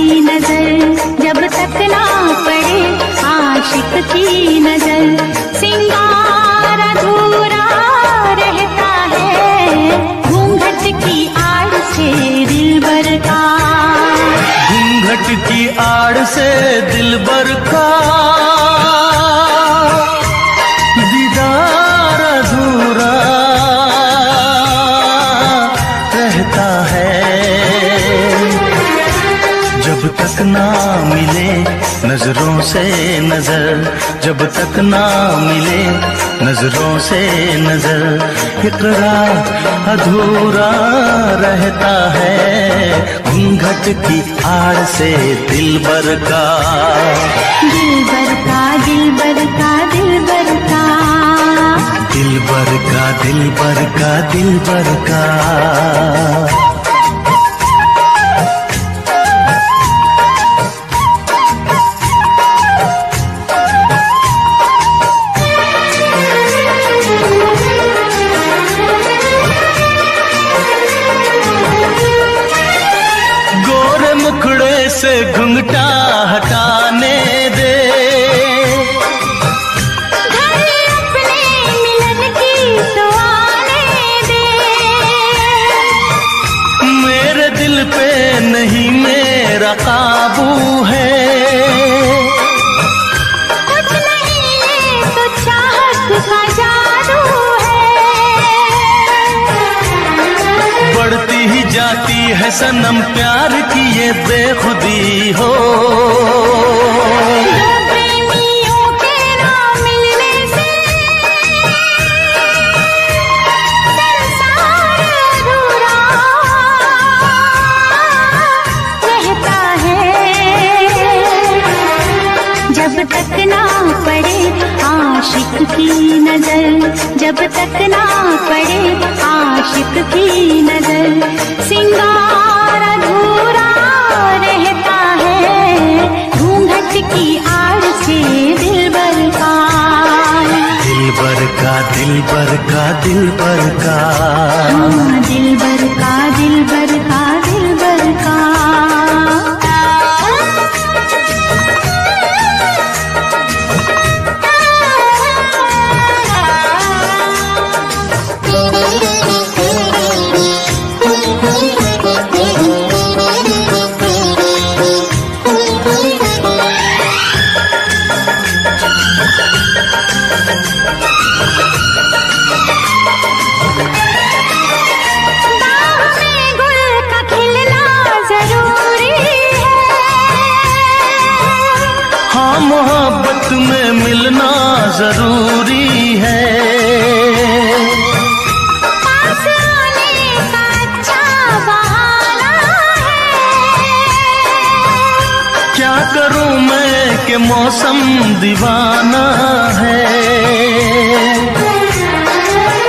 की नजर, जब तक ना पड़े आशिक की नजर, सिंगार अधूरा रहता है घूंघट की आड़ से दिलबर का। घूंघट की आड़ से दिलबर का दीदार अधूरा रहता है, जब तक ना मिले नजरों से नजर, जब तक ना मिले नजरों से नजर, इकरार अधूरा रहता है घूंघट की आड़ से दिलबर का। दिलबर का दिलबर का दिलबर का, दिलबर का दिलबर का दिलबर का। से घुंघटा हटाने दे, घर अपने मिलन की तो आने दे, मेरे दिल पे नहीं मेरा काबू है, कुछ नहीं ये तो चाहत का जादू है, बढ़ती ही जाती है सनम प्यार की ये बेखुदी हो, दो प्रेमियों के ना मिलने से संसार अधूरा रहता है, जब तक ना पड़े आशिक की नजर, जब तक ना पड़े आशिक की नजर, सिंगार अधूरा रहता है घूंघट की आड़ से दिलबर का। दिलबर का दिलबर का दिलबर का, हाँ दिलबर का दिलबर का दिलबर का। मोहब्बत में मिलना जरूरी है, पास आने का अच्छा बहाना है, क्या करूं मैं कि मौसम दीवाना है,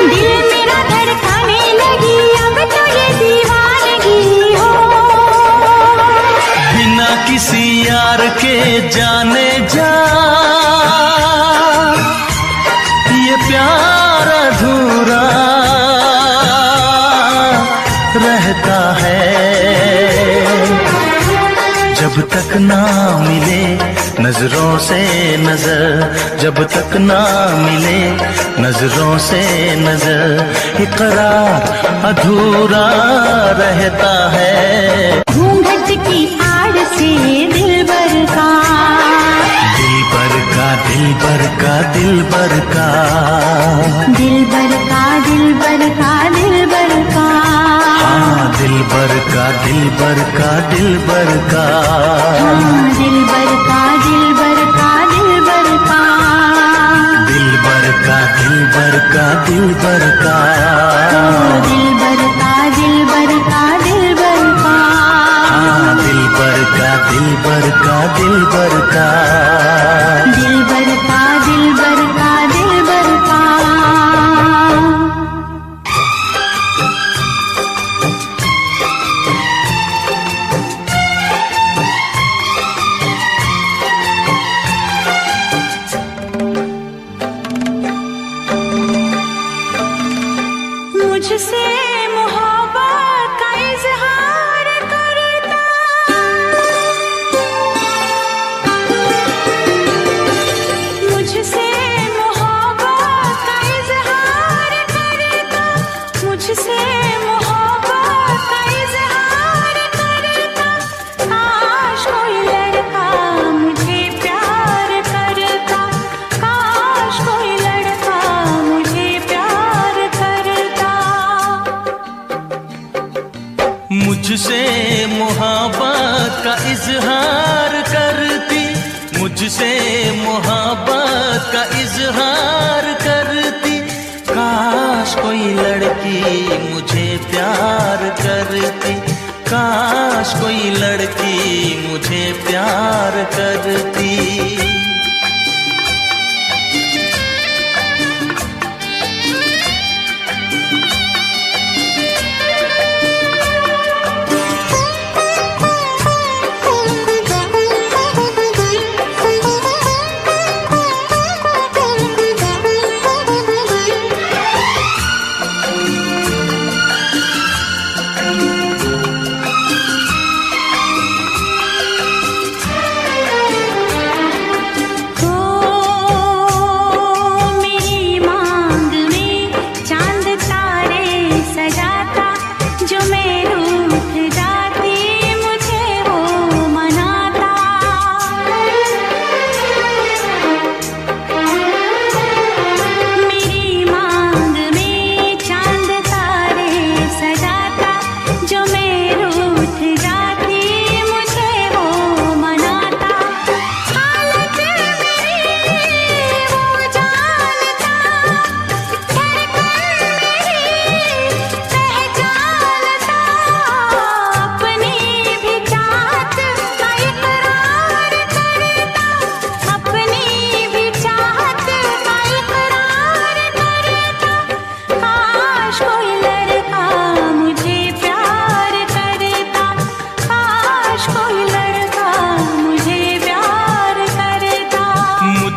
दिल मेरा धड़काने लगी अब तो ये दीवानगी हो, बिना किसी यार के जाने जा ये प्यार अधूरा रहता है, जब तक ना मिले नजरों से नजर, जब तक ना मिले नजरों से नजर, इकरार अधूरा रहता है घूंघट की आड़ से दिलबर का। दिलबर का दिलबर का दिलबर का, दिलबर का दिलबर का दिलबर का, हाँ दिलबर का दिलबर का दिलबर का, हाँ दिलबर का दिलबर का दिलबर का, दिलबर का दिलबर का दिलबर का, दिलबर का दिलबर का दिलबर का, हाँ दिलबर का दिलबर का दिलबर का, दिलबर का दिलबर का दिलबर का। मुझसे मोहब्बत का इजहार करता इजहार करती, मुझसे मोहब्बत का इजहार करती। काश कोई लड़की मुझे प्यार करती, काश कोई लड़की मुझे प्यार करती।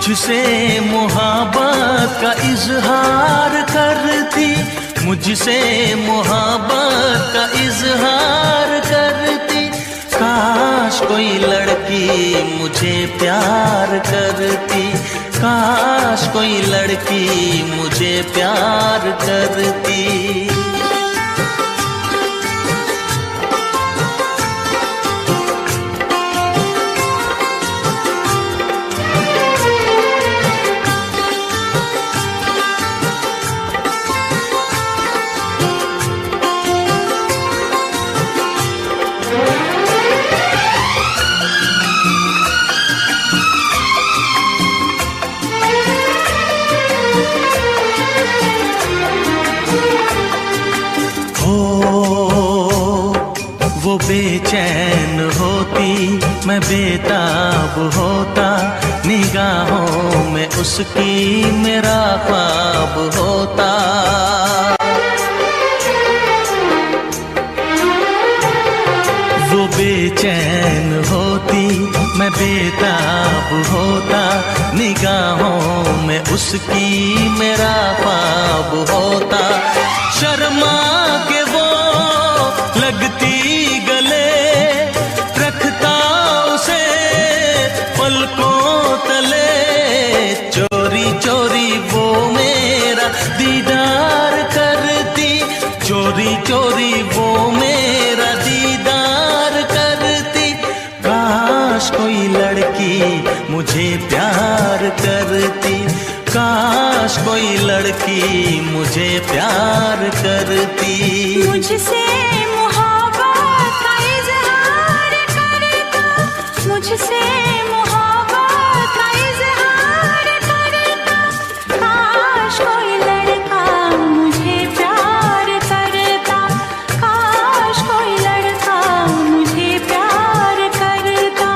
मुझसे मोहब्बत का इजहार करती, मुझसे मोहब्बत का इजहार करती। काश कोई लड़की मुझे प्यार करती, काश कोई लड़की मुझे प्यार करती। वो बेचैन होती, मैं बेताब होता, निगाहों में उसकी मेरा ख्वाब होता। वो बेचैन होती, मैं बेताब होता, निगाहों में उसकी मेरा ख्वाब होता। शर्मा के वो लगती गले, रखता उसे पलकों तले। चोरी चोरी वो मेरा दीदार करती, चोरी चोरी वो मेरा दीदार करती। काश कोई लड़की मुझे प्यार करती, काश कोई लड़की मुझे प्यार करती। मुझसे मोहब्बत का इजहार करता, मुझसे मोहब्बत का इजहार करता। काश कोई लड़का मुझे प्यार करता, काश कोई लड़का मुझे प्यार करता।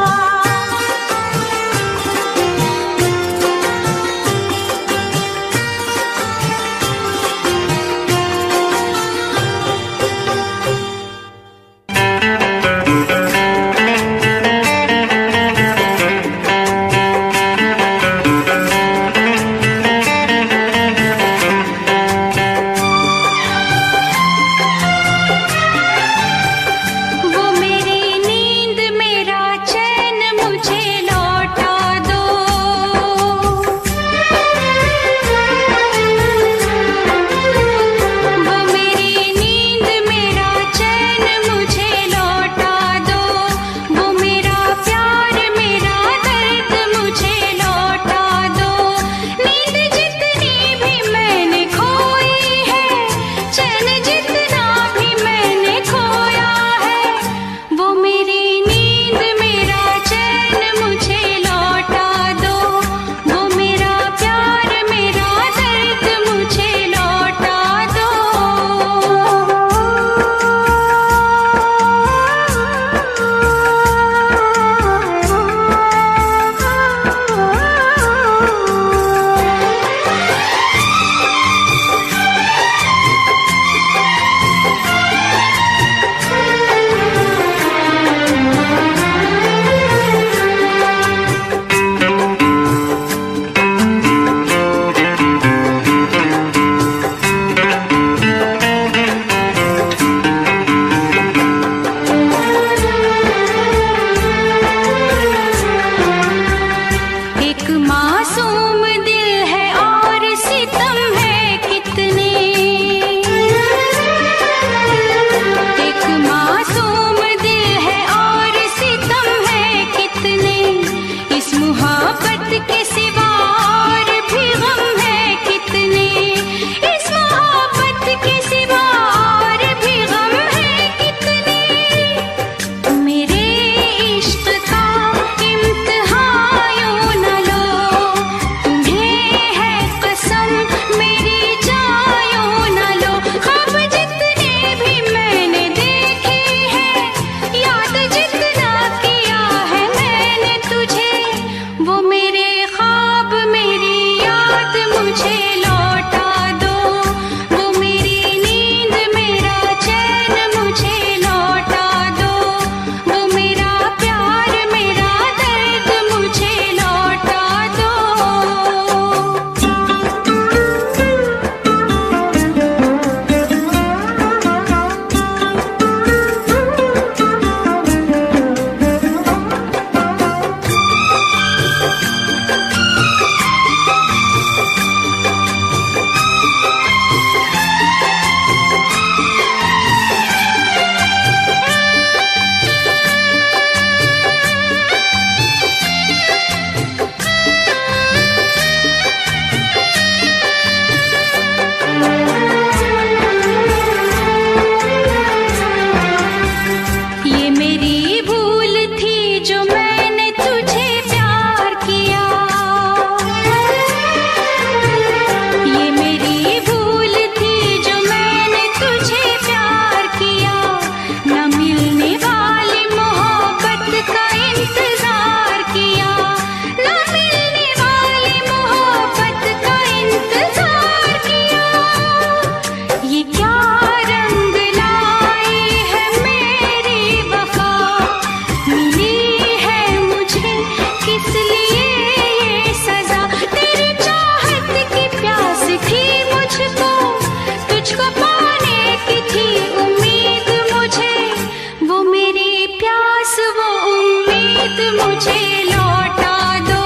मुझे लौटा दो,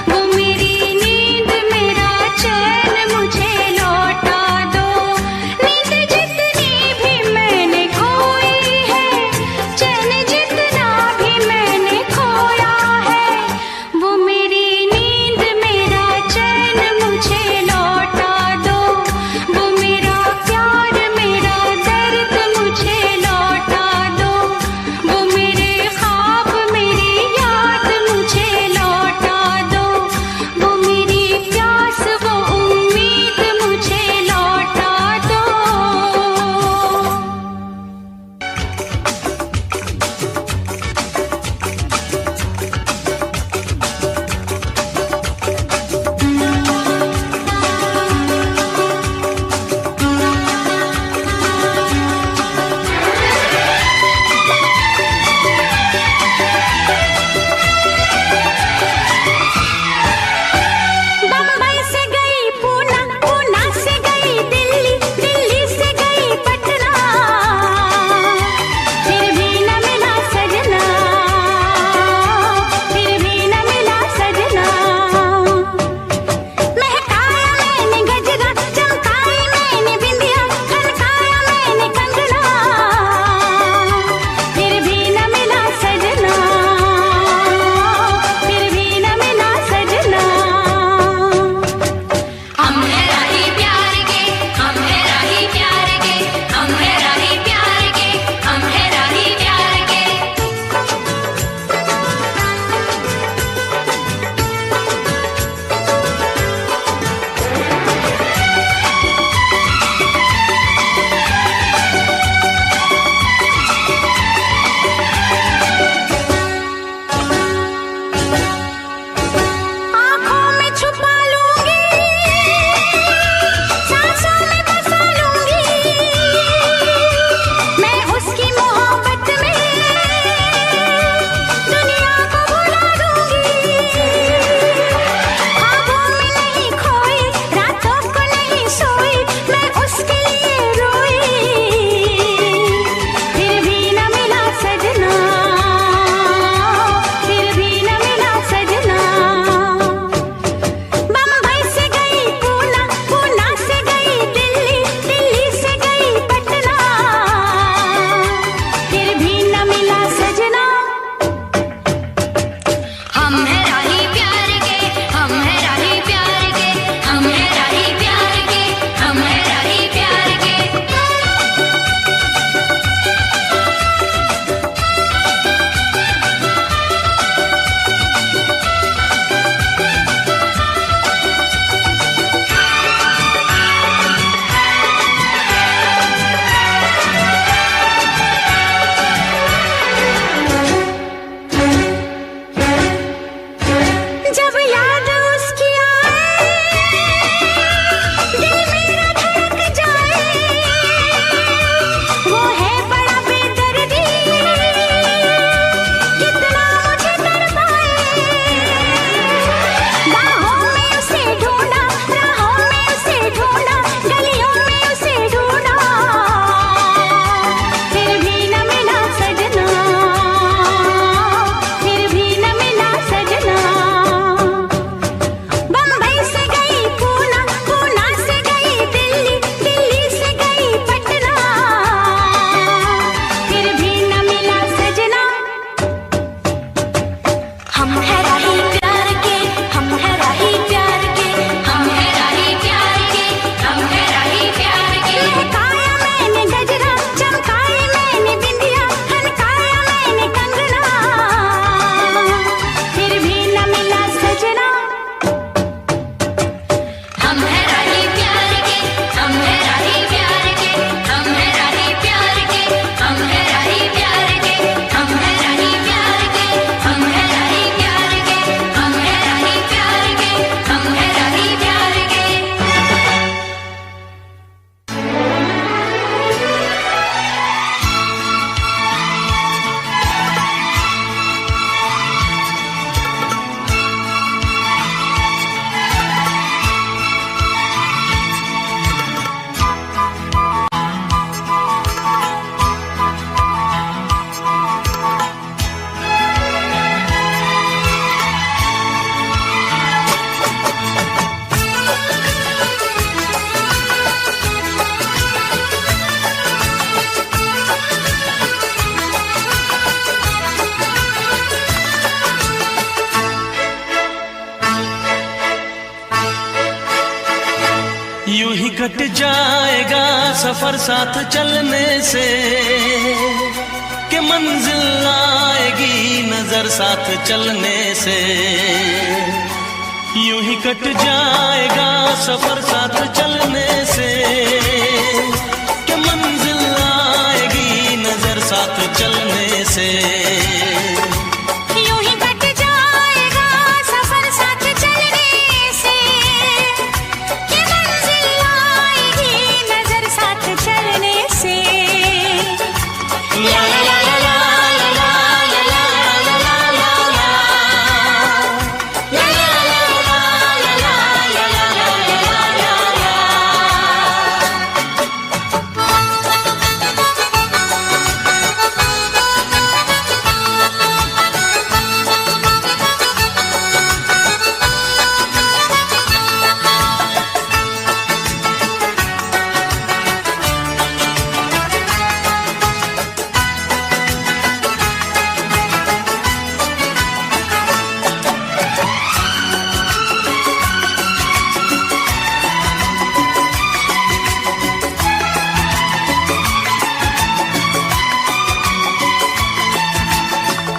वो मेरी नींद मेरा चैन मुझे लौटा दो। नींद जितनी भी मैंने खोई है, चैन जितना भी मैंने खोया है, वो मेरी नींद मेरा चैन मुझे लौटा दो, वो मेरा प्यार मेरा दर्द मुझे लौटा दो, वो मेरे ख्वाब मेरी याद मुझे लौटा दो, वो मेरी प्यास वो उम्मीद मुझे लौटा दो। बम्बई से गई पूना, पूना से गई दिल्ली, दिल्ली से गई पटना, फिर भी न मिला सजना, फिर भी न मिला सजना। महकाया मैंने गजरा, चमकाई मैंने बिंदिया, खनकाया मैंने कंगना, फिर भी न मिला सजना, फिर भी न मिला सजना। हम है राही प्यार के, हम है राही प्यार के, हम है राही प्यार के, हम है राही प्यार के। आँखों में छुपा लूंगी, सांसों में बसा लूंगी, मैं उसकी मोहब्बत में दुनिया को भुला दूंगी। ख्वाबों में नहीं खोई, रातों को नहीं सोई, मैं उसके लिए रोई, फिर भी न मिला सजना, फिर भी न मिला सजना। बम्बई से गई पूना, पूना से गई दिल्ली, दिल्ली से गई पटना, फिर भी न मिला सजना। हम है राही प्यार के, हम है राही प्यार के, हम है राही प्यार के, हम है राही प्यार के। जब याद उसकी आए, दिल मेरा धड़क जाए, वो है बड़ा बेदर्दी, कितना मुझे तड़पाए। बाहों में उसे ढूंढा, राहों में उसे ढूंढा, गलियों में उसे ढूंढा, फिर भी न मिला सजना, फिर भी न मिला सजना। बम्बई से गई पूना, पूना से गई दिल्ली, दिल्ली से गई पटना, फिर भी न मिला सजना। हम है राही प्यार के, हम है राही प्यार के, हम है राही प्यार के, हम है राही प्यार के। महकाया मैंने गजरा, चमकाई मैंने बिंदिया, खनकाया मैंने कंगना, फिर भी न मिला सजना। हम है राही प्यार के, हम है राही प्यार के, हम है राही प्यार के, हम है राही प्यार के, हम है राही प्यार के, हम है राही प्यार के। कट जाएगा सफर साथ चलने से, कि मंजिल आएगी नजर साथ चलने से। यूं ही कट जाएगा सफर साथ चलने से, कि मंजिल आएगी नजर साथ चलने से।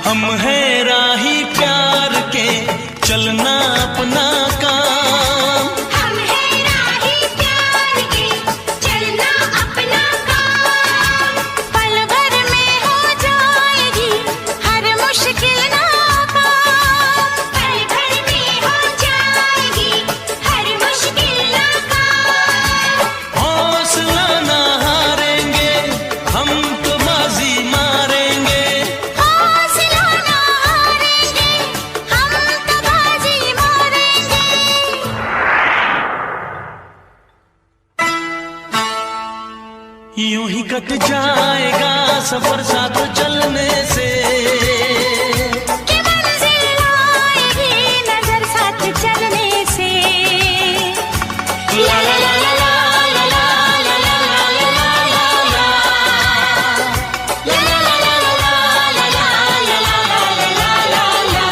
हम हैं राही प्यार के, चलना अपना काम। हम हैं राही प्यार के, चलना अपना काम। पल भर में हो जाएगी हर मुश्किल नाकाम। पल भर में हो जाएगी हर मुश्किल नाकाम। हौसला ना हारेंगे, हम तो बाजी मारेंगे। यूं ही कट जाएगा सफर साथ चलने से, कि मंजिल आएगी नजर साथ चलने से। ला ला ला ला ला ला ला ला ला ला ला ला ला ला ला ला ला ला ला।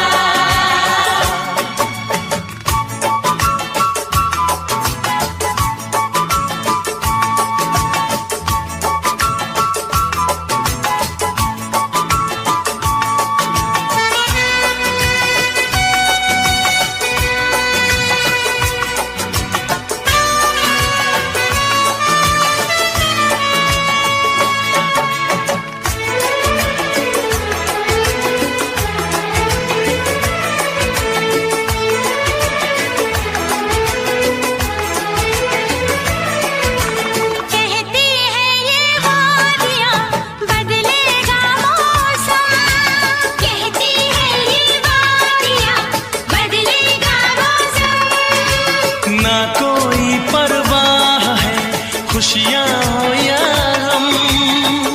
खुशियाँ हो या हम,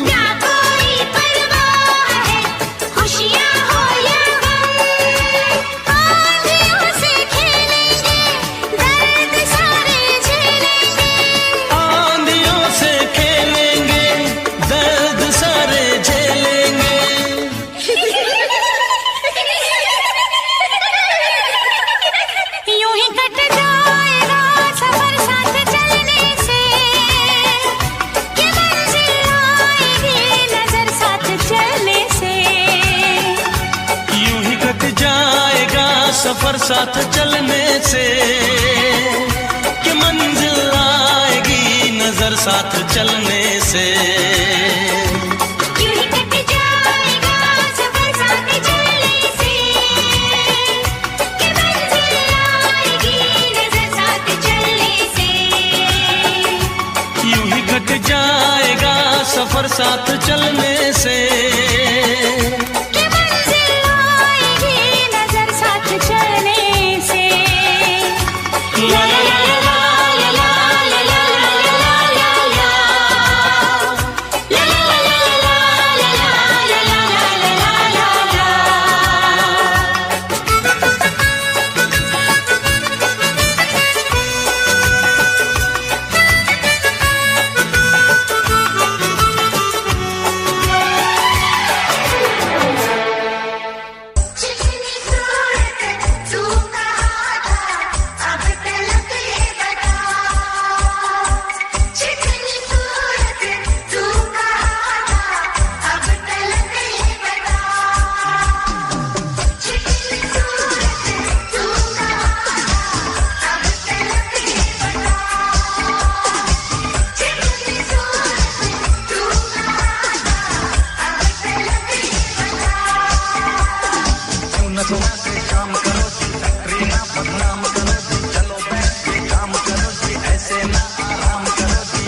ना कोई परवाह है, खुशियाँ हो या गम। आंधियों से खेलेंगे, दर्द सारे झेलेंगे। आंधियों से खेलेंगे, दर्द सारे झेलेंगे। यूं ही कट जाएगा सफर साथ चलने से, कि मंजिल आएगी नजर साथ चलने से। यूं ही कट जाएगा सफर साथ चलने से, कि मंजिल आएगी नजर साथ चलने से। यूं ही कट जाएगा सफर साथ चलने से, कि मंजिल आएगी नजर साथ चलने से। यूं ही कट जाएगा सफर साथ चलने से, कि मंजिल आएगी नजर साथ चलने से। ला ला ला ला ला ला ला ला ला ला ला ला। नचना से काम करो जी, फैक्ट्री ना बदनाम करो जी, चलो बैठ के काम करो जी, ऐसे ना आराम करो जी।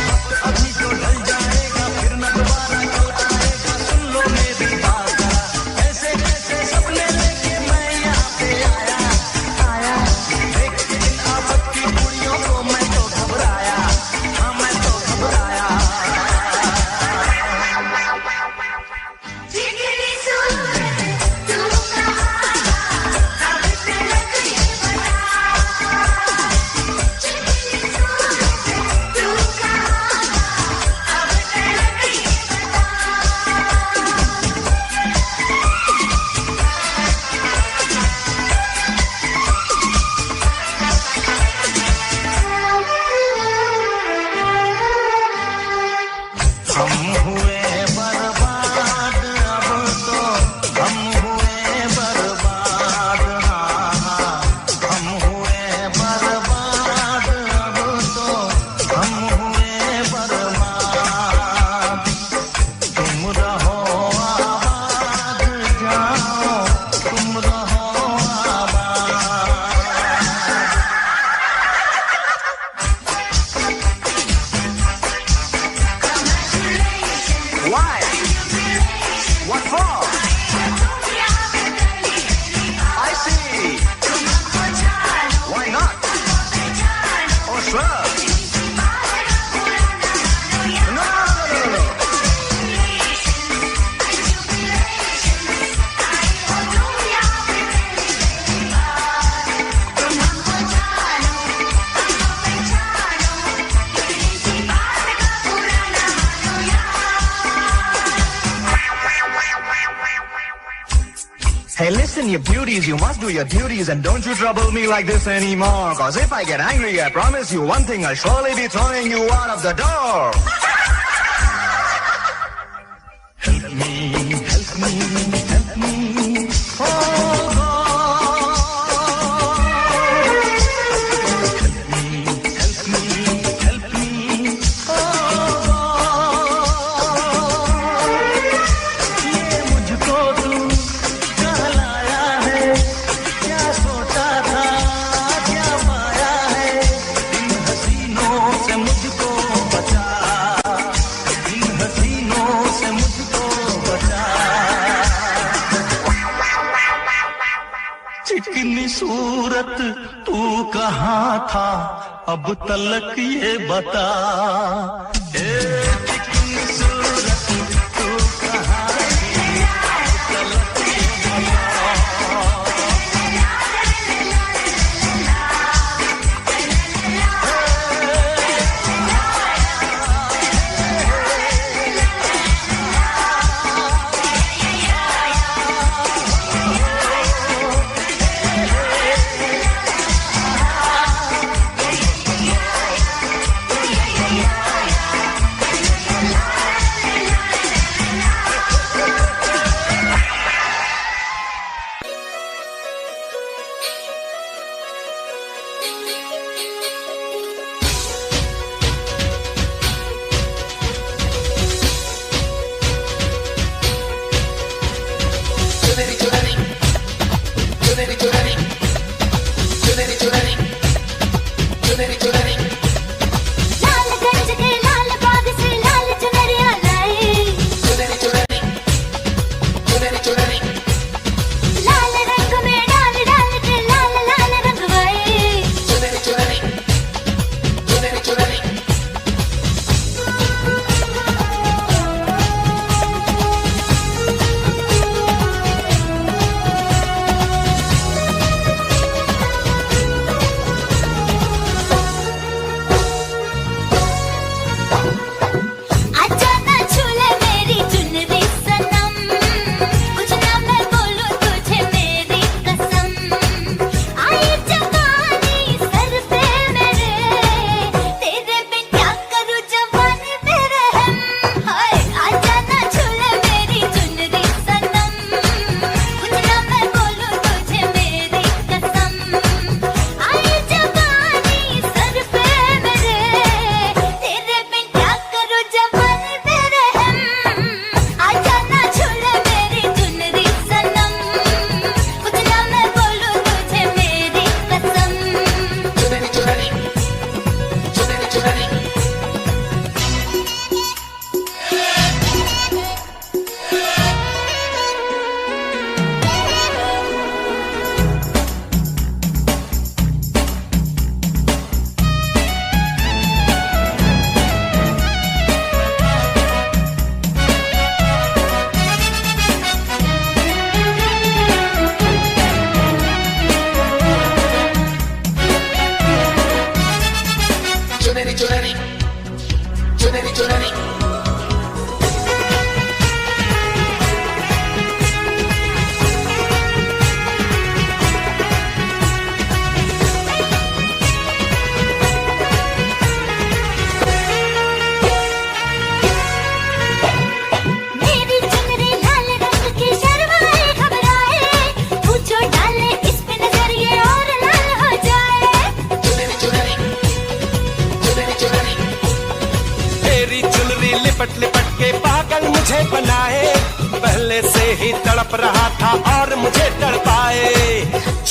वक्त अभी तो ढल जाएगा, फिर न दोबारा कल आएगा, सुन लो मेरी बात जरा, ऐसे कैसे सपने लेके मैं यहाँ पे आया। देख के इन आफत की कुड़ियों को मैं तो घबराया, हाँ मैं तो घबराया। जिगरी सूरत तू कहाँ अब तलक ये बता, जिगरी सूरत तू कहाँ अब तलक ये हम हुए बर्बाद अब तो, हम हुए बर्बाद, हाँ हाँ हम हुए बर्बाद अब तो, हम हुए बर्बाद। तुम रहो आबाद, जाओ तुम रहो आबाद। Why? What for? I see. Why not? Oh, sure. No. Hey, listen, you beauties, you must do your duties and don't you trouble me like this anymore. Cause if I get angry, I promise you one thing, I'll surely be throwing you out of the door. Help me, help me, help me. Oh, God. Help me, help me. Oh, God. ये मुझको तू कहाँ लाया है, क्या सोचा था, क्या पाया है, इन हसीनों से मुझको बचा, इन हसीनों से मुझको बचा। चिकनी सूरत तू कहाँ था, अब तलक ये बता। ए, चिकनी सूरत तू कहाँ थी, अब तलक ये बता।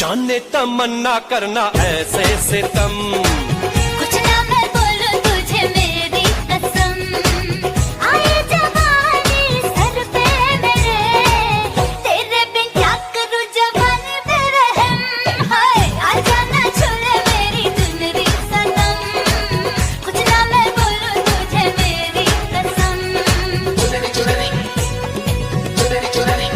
जाने तमन्ना करना ऐसे सितम। कुछ ना मैं बोलूं तुझे मेरी कसम, आए जवानी सर पे मेरे, तेरे बिन क्या करूं जवानी पे रहम। हाय आजा ना छुले मेरी चुनरी सनम, कुछ ना मैं बोलूं तुझे मेरी कसम। चुनरी चुनरी चुनरी चुनरी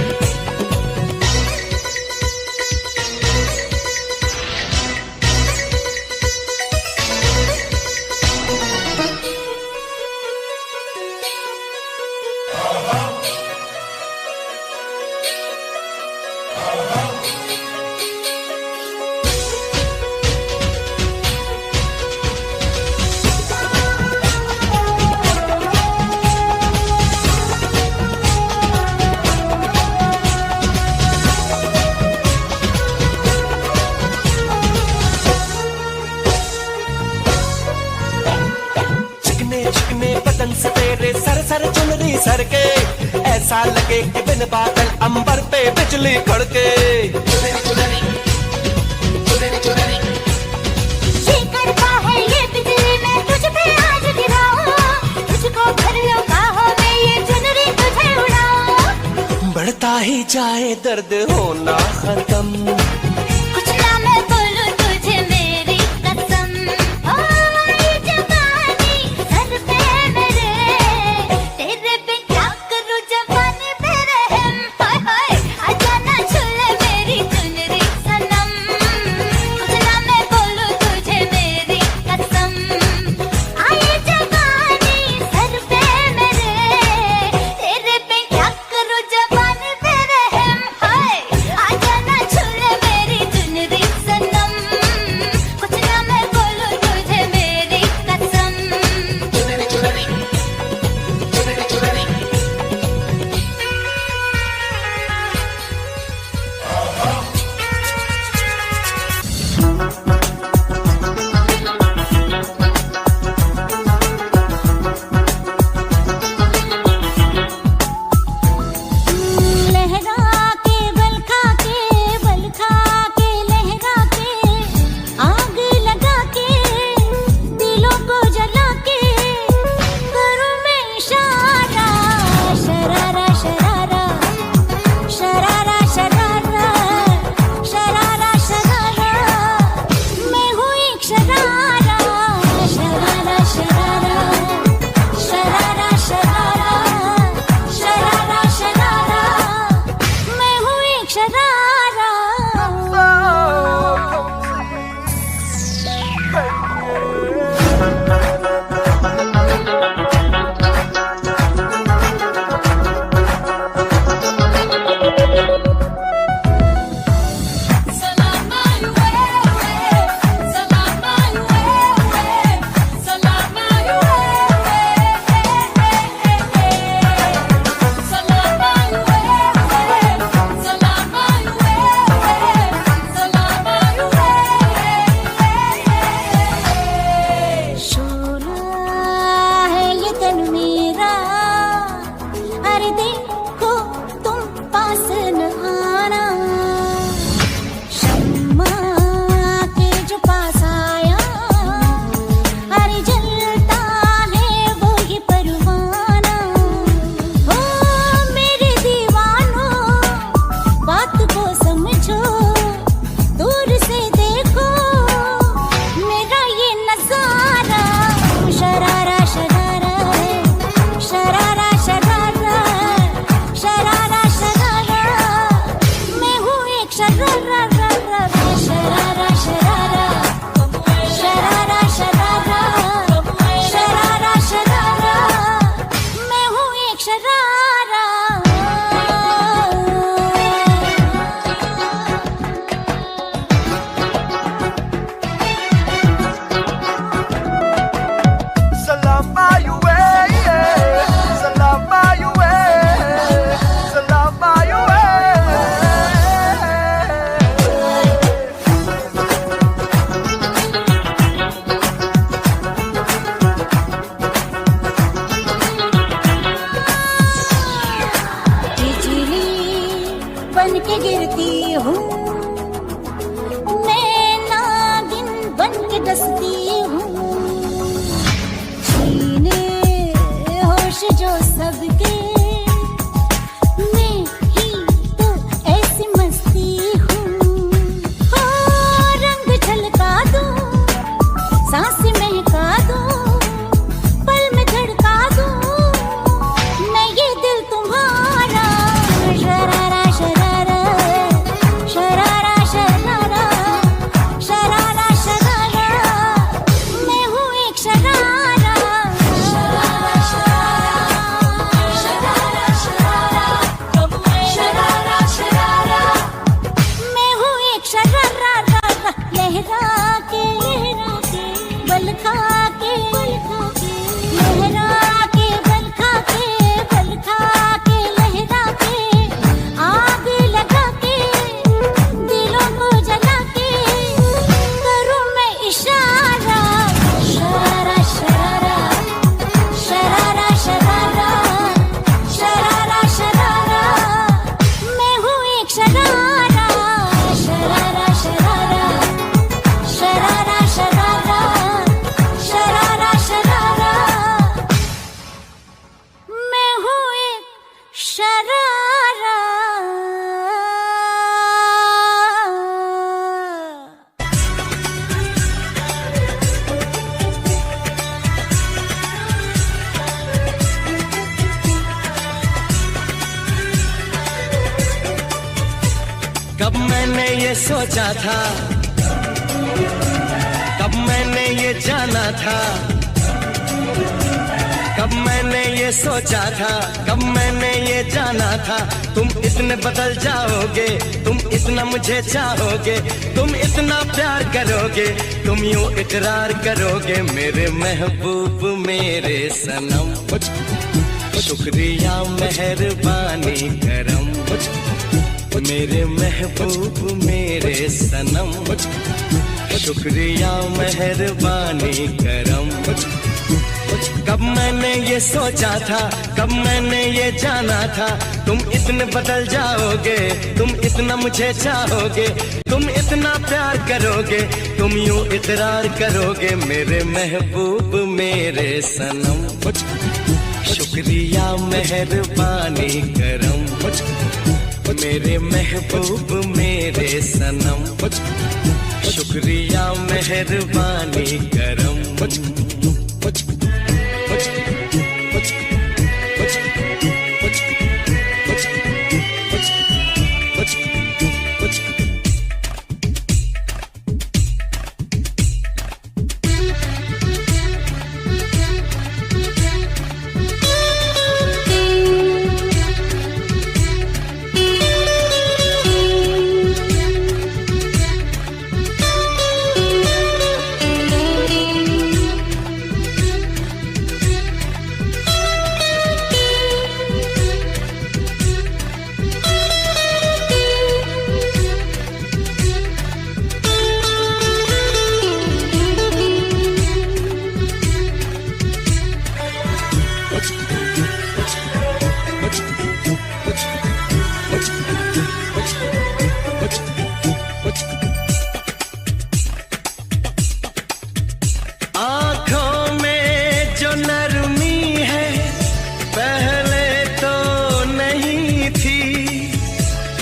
चिकने चिकने बदन से तेरे सर सर चुनरी सर के, ऐसा लगे कि बिन बादल अंबर पे बिजली कड़के। चुनरी चुनरी चुनरी चुनरी ये करता है ये बिजली मैं तुझ पे आज गिराऊं, तुझको भर लो बाहों में ये चुनरी तुझे उड़ाऊं। बढ़ता ही जाए दर्द होना खत्म। कुछ ना मैं बोलूं तुझे मेरी कसम, ओ आई जवानी सर पे मेरे, तेरे बिन क्या करूं जवानी पे रहम। हाय हाय आजा ना छुले मेरी चुनरी सनम, कुछ ना मैं बोलूं तुझे मेरी कसम, आई जवानी सर पे मेरे, तेरे बिन क्या करूं जवानी पे रहम। हाय आजा ना छुले मेरी चुनरी सनम, कुछ ना मैं बोलूं तुझे मेरी कसम। चुनरी चुनरी चुनरी चुनरी लहरा के बल खा के लहरा के, आग लगा के दिलों को जला के, करूं मैं इशारा शरारा शरारा शरारा शरारा शरारा शरारा, मैं हूँ एक शरारा शरारा शरारा शरारा शरारा शरारा शरारा, मैं हूँ एक शरारा। शोला है ये तन मेरा, अरे देखो तुम पास न आना, शम्मा के जो पास आया, अरे जलता है वो ही परवाना। ओ मेरे दीवानों बात को समझो, दूर से देखो मेरा ये नजारा, शरारा शरारा शरारा शरारा शरारा शरारा, मैं हूँ एक शरारा शरारा शरारा शरारा शरारा शरारा शरारा, मैं हूँ एक sharara. Salam ayuwe, salam ayuwe, salam ayuwe. बिजली बन के गिरती हूँ, कसती हूँ, छीने होश जो सबके, मैं ही तो ऐसी मस्ती हूँ। हो रंग झलका दूँ, सांस महका दूँ, पल में धड़का दूँ, मैं ये दिल तुम्हारा। शरारा शरारा शरारा शरारा शरारा शरारा, मैं हूँ एक शरारा। शरारा शरारा शरारा शरारा शरारा, मैं हूँ एक शरारा। लहरा के बल खा के, लहरा के बल खा के, बल खा के लहरा के, आग लगा के दिलों को जला के, करूँ मैं इशारा। शरारा शरारा शरारा शरारा शरारा शरारा, मैं हूँ एक शरारा। शरारा शरारा शरारा शरारा शरारा शरारा, मैं हूँ एक शरारा। कब मैंने ये सोचा था, कब मैंने ये जाना था, कब मैंने ये सोचा था, कब मैंने ये जाना था, तुम इतने बदल जाओगे, तुम इतना मुझे चाहोगे, तुम इतना प्यार करोगे, तुम यूं इकरार करोगे, मेरे महबूब मेरे सनम। शुक्रिया मेहरबानी करम, मेरे महबूब मेरे सनम। शुक्रिया मेहरबानी करम। कब मैंने ये सोचा था, कब मैंने ये जाना था, तुम इतने बदल जाओगे, तुम इतना मुझे चाहोगे, तुम इतना प्यार करोगे, तुम यूं इकरार करोगे, मेरे महबूब मेरे सनम। शुक्रिया मेहरबानी करम, मेरे महबूब मेरे सनम। शुक्रिया मेहरबानी करम। आँखों में जो नरमी है पहले तो नहीं थी,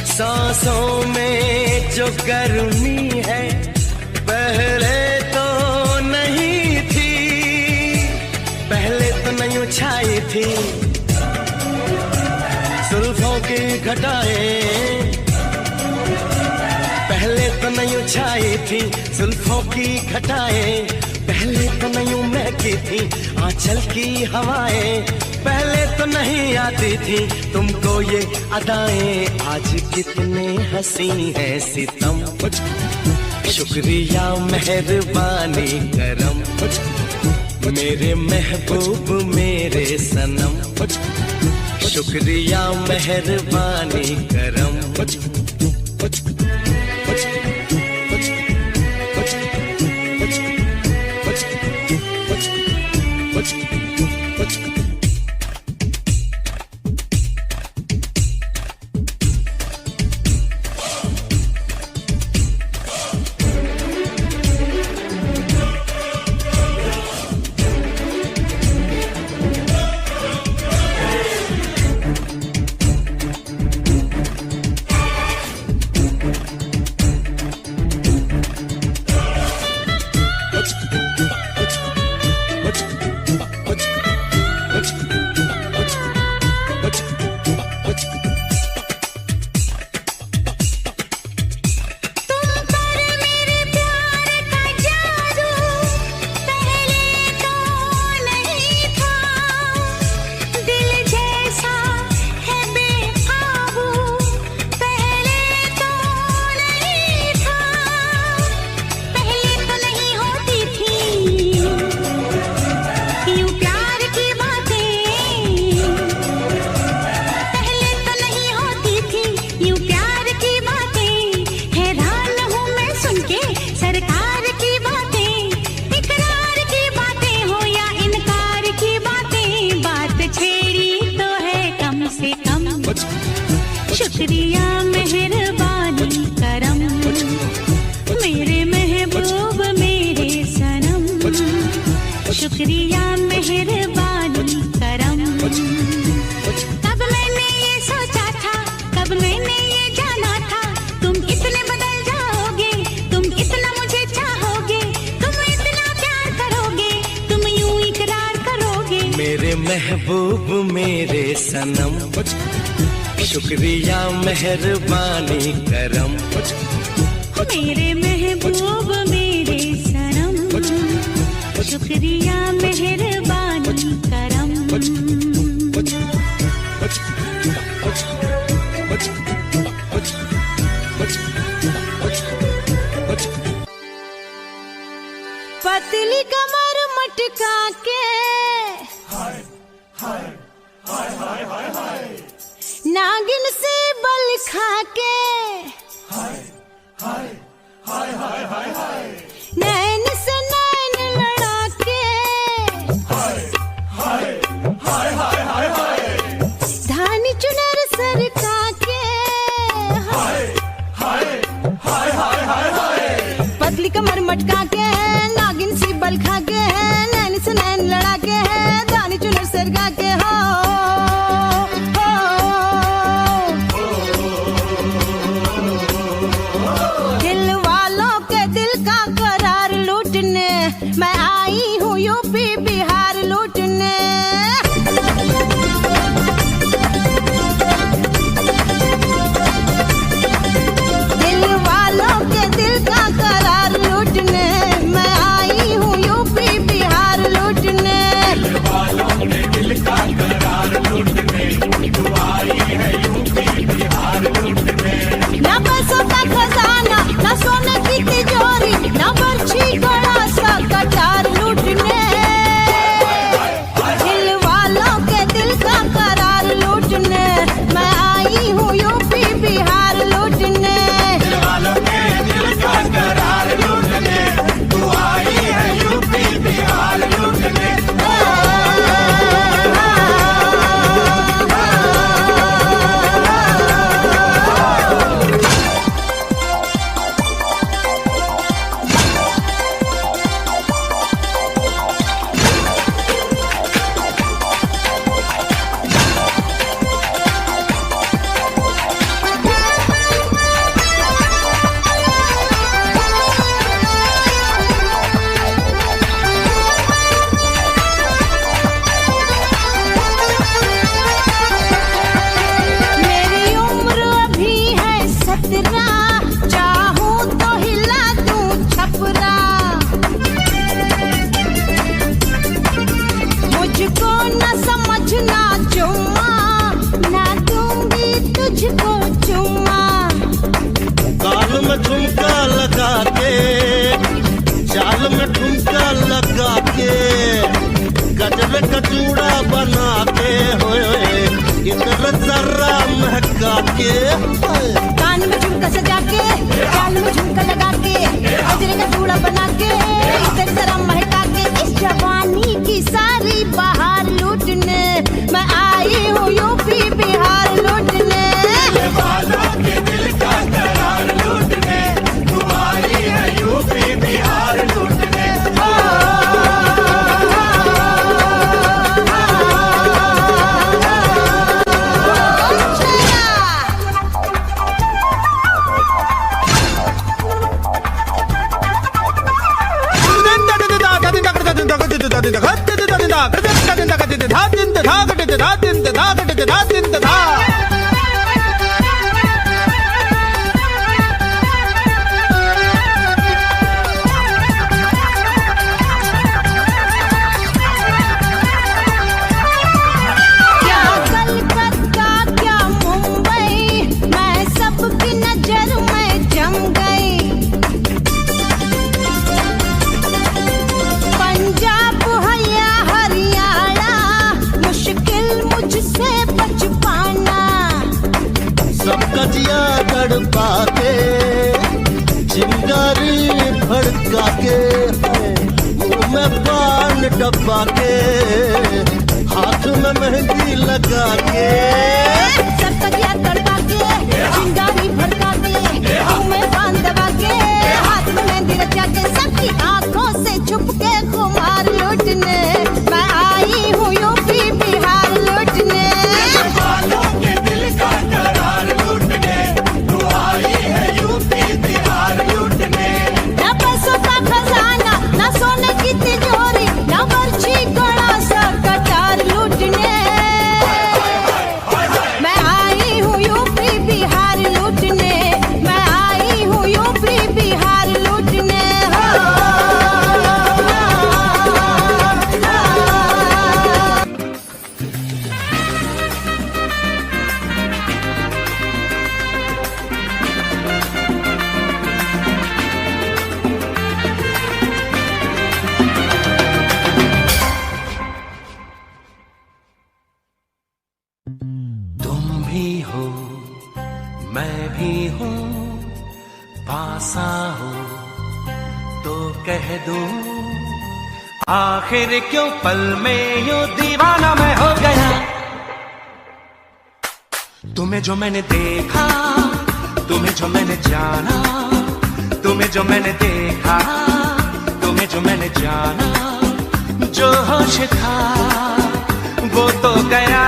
सांसों में जो गर्मी है पहले तो नहीं थी, पहले तो नहीं छाई थी जुल्फों की घटाएं, पहले तो नहीं छाई थी जुल्फों की घटाएं, पहले तो नहीं महकी थी आंचल की हवाएं, पहले तो नहीं आती थी तुमको ये अदाएं, आज कितने हंसी है सितम। शुक्रिया मेहरबानी करम, मेरे महबूब मेरे सनम। शुक्रिया मेहरबानी करम। महबूब मेरे सनम, शुक्रिया मेहरबानी करम। मेरे महबूब मेरे सनम, शुक्रिया मेहरबानी करम। पतली कमर मटका के नागिन से बल खा के नैन से नैन लड़ा के धानी चुनर सरका के पतली कमर मटका के नागिन सी बल खा के नैन से नैन लड़ा के धानी चुनर सरका के हो दिल वालों के दिल का करार लूटने मैं आई हूँ यूपी बिहार लूटने। दिल वालों के दिल का करार लूटने मैं आई हूँ यूपी बिहार लूटने। दिल वालों के दिल का करार लूटने तू आई है यूपी बिहार लूटने। ना पैसों का खजाना ना सोने की तिजोरी ना बर्छी घोड़ा सा कटार लूटने। दिल वालों के दिल का करार लूटने मैं आई हूँ यूपी बिहार लूटने। दिल वालों के दिल का करार लूटने तू आई है यूपी बिहार लूटने। मेरी उम्र अभी है 17 चाहूं तो हिला दूं छपरा। मुझको न समझना चुम्मा ना दूंगी तुझको चुम्मा। काल में ठुमका लगा के चाल में ठुमका लगा के गजरे का चूड़ा बना के होए इधर जरा महका के कान में झुमका सजा के चाल में झुमका लगा के गजरे का चूड़ा बना के इधर जरा महका के इस जवानी की सारी बहार लूटने मैं आई हूँ यूपी बिहार लूटने। वालों के दिल का करार लूटने तू आई है यूपी बिहार लूटने। क्या कलकत्ता क्या मुंबई मैं सबकी नजर में जम गई। पंजाब है या हरियाणा मुश्किल मुझसे बच पाना। सबका जिया तड़पा के चिंगारी भड़का के मुंह में पान डब्बा के हाथ में मेहंदी लगा के सबका जिया तड़पा के चिंगारी भड़का के मुंह में पान दबा के हाथ में मेहंदी रचा के सबकी आंखों से छुप के खुमार लूटने मैं आई हूँ यूपी बिहार लूटने। वालों के दिल का करार लूटने तू आई है यूपी बिहार लूटने। ना पैसों का खजाना ना सोने की तिजोरी ना बर्छी घोड़ा सा कटार लूटने। पास आओ तो कह दूं, आखिर क्यों पल में यूं दीवाना मैं हो गया। तुम्हें जो मैंने देखा, तुम्हें जो मैंने जाना, तुम्हें जो मैंने देखा, तुम्हें जो मैंने जाना, जो होश था वो तो गया।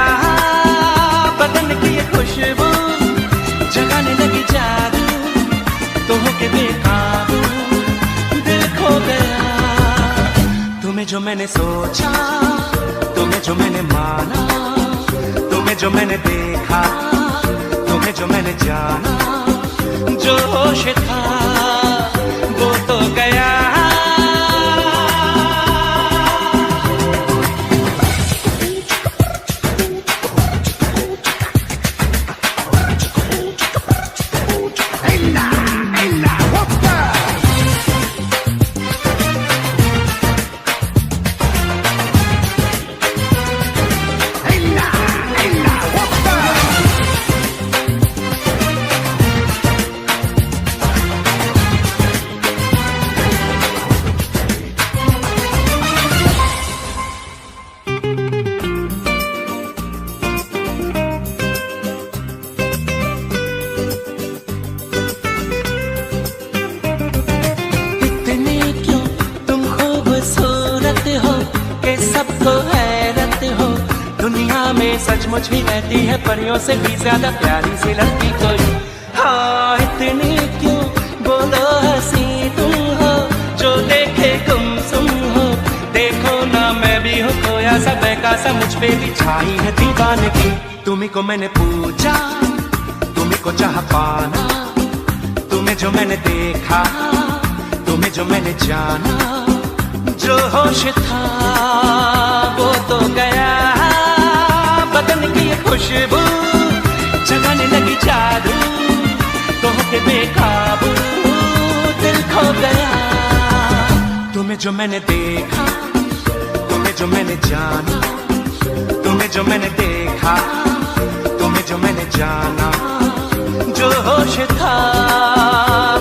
बदन की ये खुशबू जगाने लगी जादू, तो होके बेकाबू दिल खो गया। तुम्हें जो मैंने सोचा, तुम्हें जो मैंने माना, तुम्हें जो मैंने देखा, तुम्हें जो मैंने जाना, जो होश था वो तो गया। सचमुच ही रहती है परियों से भी ज्यादा प्यारी सी लगती कोई। हाँ इतनी क्यों बोलो हंसी तुम हो, जो देखे गुमसुम हो। देखो ना मैं भी हूँ खोया सा बहका सा, मुझ पे भी छाई है दीवानगी। तुम्हीं को मैंने पूछा, तुम्हीं को चाह पाना, तुम्हें जो मैंने देखा, तुम्हें जो मैंने जाना, जो होश था वो तो गया। बदन की ये खुशबू जगाने लगी जादू, तो होके बेकाबू दिल खो गया। तुम्हें जो मैंने देखा, तुम्हें जो मैंने जाना, तुम्हें जो मैंने देखा, तुम्हें जो मैंने जाना, जो होश था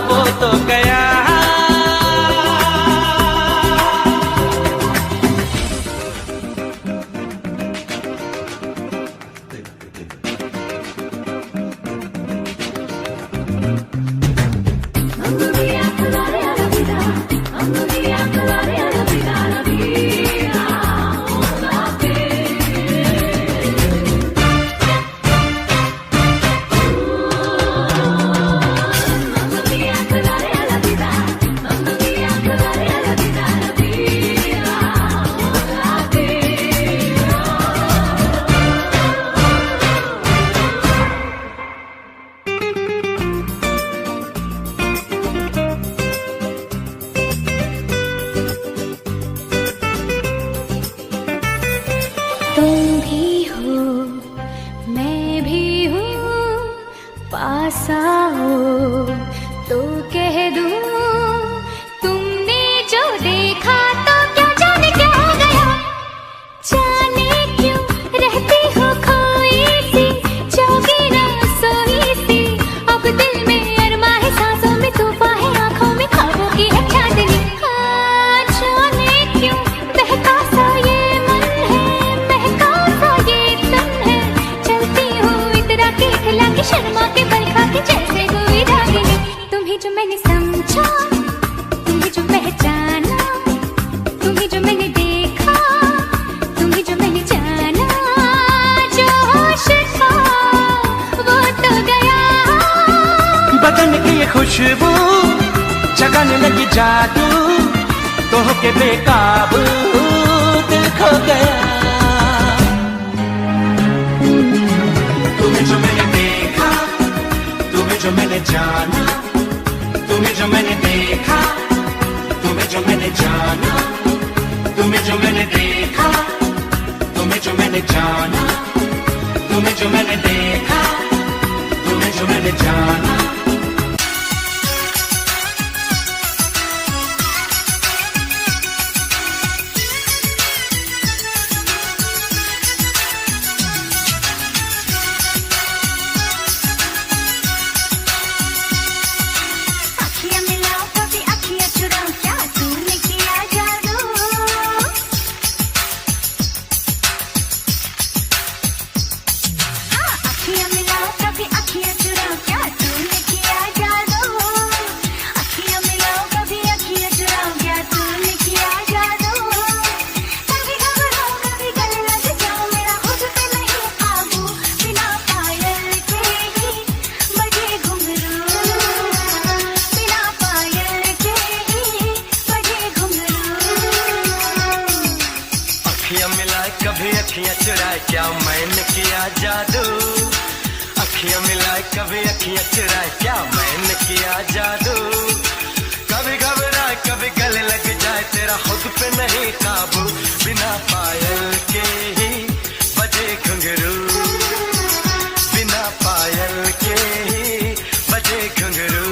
वो तो गया। तुम भी हो मैं भी हूँ, पास आओ तो कह दूँ। तुमने जो देखा तो क्या जाने क्या हो गया। जाने क्यों रहती हो खोई सी, जागी ना सोई सी। अब दिल में अरमा है, सांसों में तूफान है, आंखों में ख्वाबों की है चांदनी। हाँ जाने क्यों बहका सा ये मन है, महका सा ये तन है। चलती हूँ इतरा के खिला के, शर्मा के बल खा के जैसे कोई रागिनी। तुम्हें जो मैंने समझा, तुम्हें जो पहचाना, तुम्हें जो मैंने देखा, तुम्हें जो मैंने जाना, जो होश था वो तो गया। बदन की ये खुशबू जगाने लगी जादू, तो होके बेकाबू दिल खो गया। तुम्हें जो मैंने देखा, तुम्हें जो मैंने जाना, तुम्हें जो मैंने देखा, तुम्हें जो मैंने जाना, तुम्हें जो मैंने देखा, तुम्हें जो मैंने जाना, तुम्हें जो मैंने देखा, तुम्हें जो मैंने जाना। चुराए क्या मैंने किया जादू, अखियां मिलाए कभी अखियां चुराए क्या मैंने किया जादू, कभी घबराए कभी गले लग जाए तेरा खुद पे नहीं काबू, बिना पायल के ही बजे घुंघरू, बिना पायल के ही बजे घुंघरू।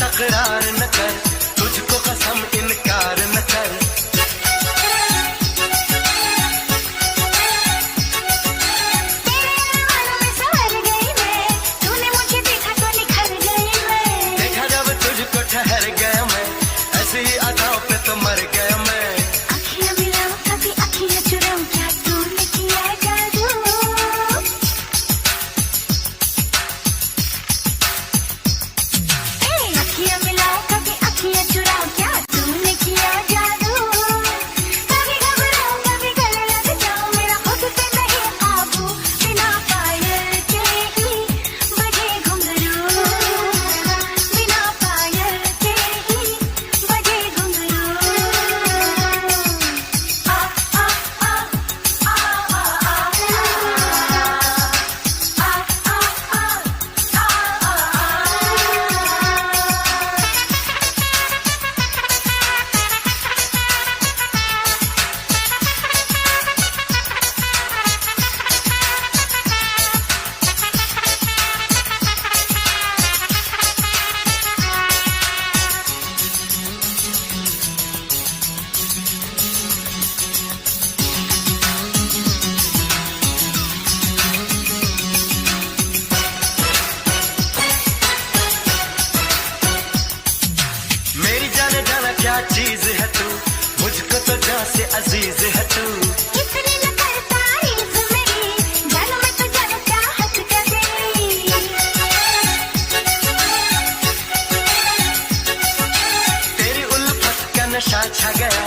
तकरार न कर तुझको कसम इनकार न कर, देखा जब तुझको ठहर गया मैं, ऐसी ही अदाओं पे तो मर गया मैं। अखियां मिलाऊं कभी अखियां चुराऊं क्या तूने किया जादू, अखियां मिलाऊं कभी अखियां चुराऊं क्या तूने किया जादू, कभी घबराऊं कभी गले लग जाऊं मेरा खुद पे नहीं काबू, बिना पायल के ही बजे घुंघरू, बिना पायल के ही बजे घुंघरू। आ आ आ आ मेरी जाने जाना क्या चीज है तू, मुझको तो जान से अजीज है तू, इतनी न कर तारीफ मेरी जान में तो जान चाहत कर गई, तेरी उल्फत का नशा छा गया,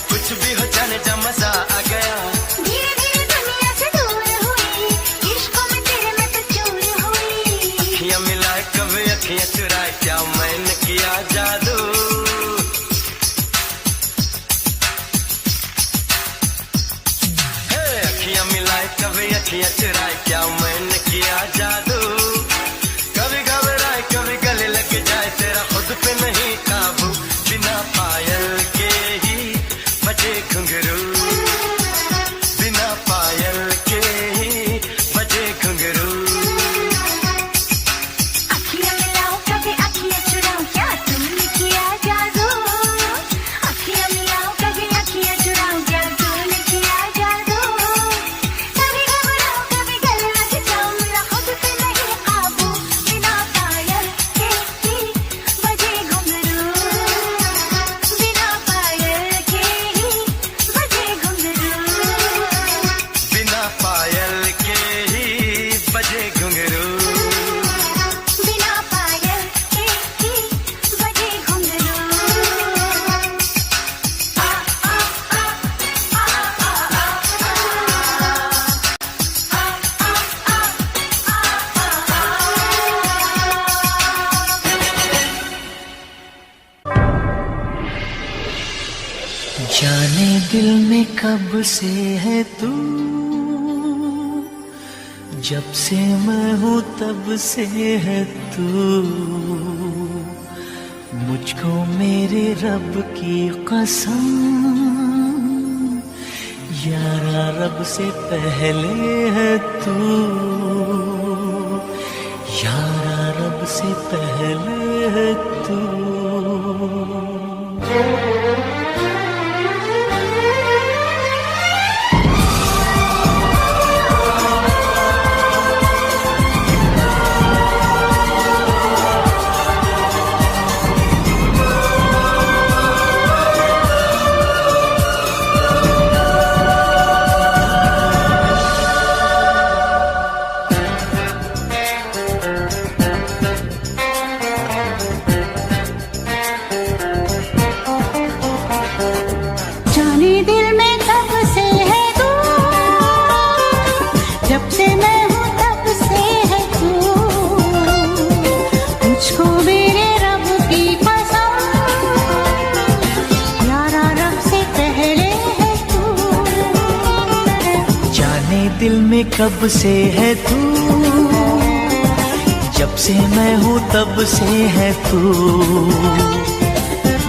कुछ भी हो जाने जा मजा आ गया। धीरे धीरे दुनिया से दूर हुई, इश्कों में तेरे में तो चूर हुई, अखियां मिलाए कभी अखियां चुराए क्या मैंने किया जादू, अखियां मिलाए कभी अखियां चुराए क्या मैंने किया जादू, कभी घबराए कभी गले लग जाए तेरा खुद पे नहीं काबू, बिना पायल के ही बजे घुंघरू, बिना पायल के ही बजे घुंघरू। अखियां मिलाऊं कभी अखियां चुराऊं क्या तूने किया जादू, अखियां मिलाऊं कभी अखियां चुराऊं क्या तूने किया जादू, कभी घबराऊं कभी गले लग जाऊं मेरा खुद पे नहीं काबू, बिना पायल के ही बजे घुंघरू, बिना पायल के ही बजे घुंघरू, बिना पायल के ही बजे घुंघरू। बिना पायल के ही बजे घुंघरू। आ आ आ जाने दिल में कब से है तू, जब से मैं हूँ तब से है तू, मुझको मेरे रब की कसम, यारा रब से पहले है तू, यारा रब से पहले है तू। दिल में कब से है तू, जब से मैं हूँ तब से है तू,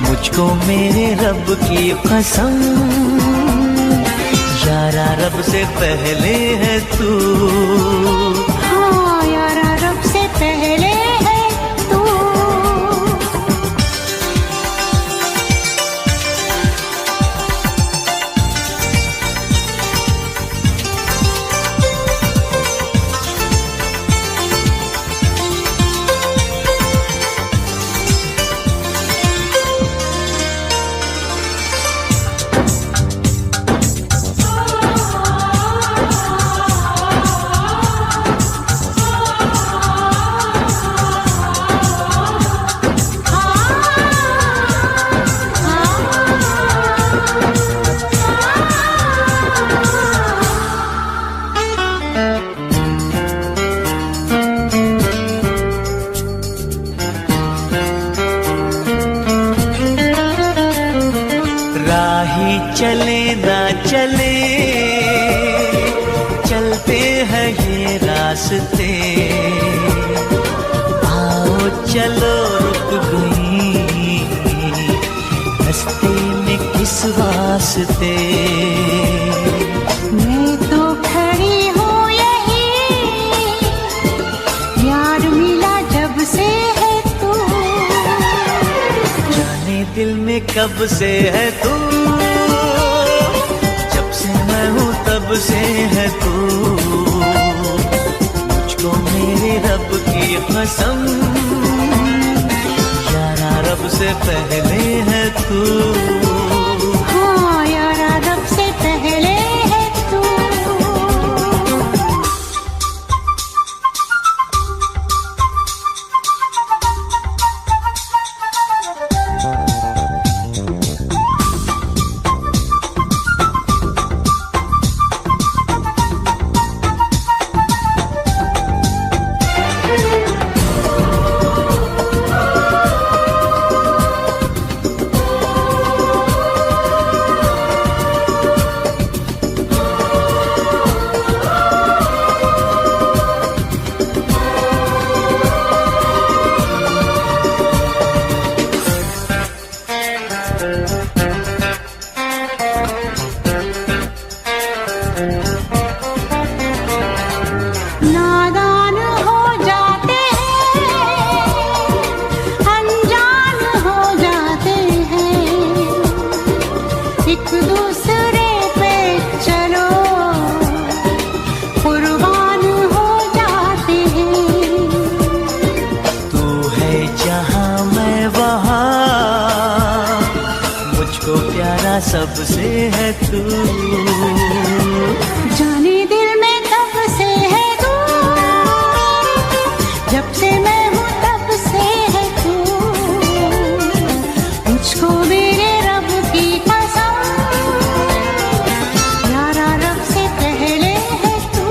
मुझको मेरे रब की कसम, यारा रब से पहले है तू। हाँ यारा रब से पहले है तू। राही चले ना चले, चलते हैं ये रास्ते, आओ चलो रुक गई रास्ते में किस वास्ते। मैं तो खड़ी हूँ यही, यार मिला जब से है तू। जाने दिल में कब से है तू, जब से मैं हूँ तब से है तू, मुझको मेरे रब की कसम, यारा रब से पहले है तू। हाँ यारा रब से पहले है तू। नादान हो जाते हैं, अनजान हो जाते हैं, एक दूसरे पे चलो कुर्बान हो जाते हैं। तू है जहाँ मैं वहाँ, मुझको प्यारा सबसे है तू। जाने दिल में कब से है तू, जब से मैं हूँ तब से है तू, मुझको मेरे रब की कसम, यारा रब से पहले है तू।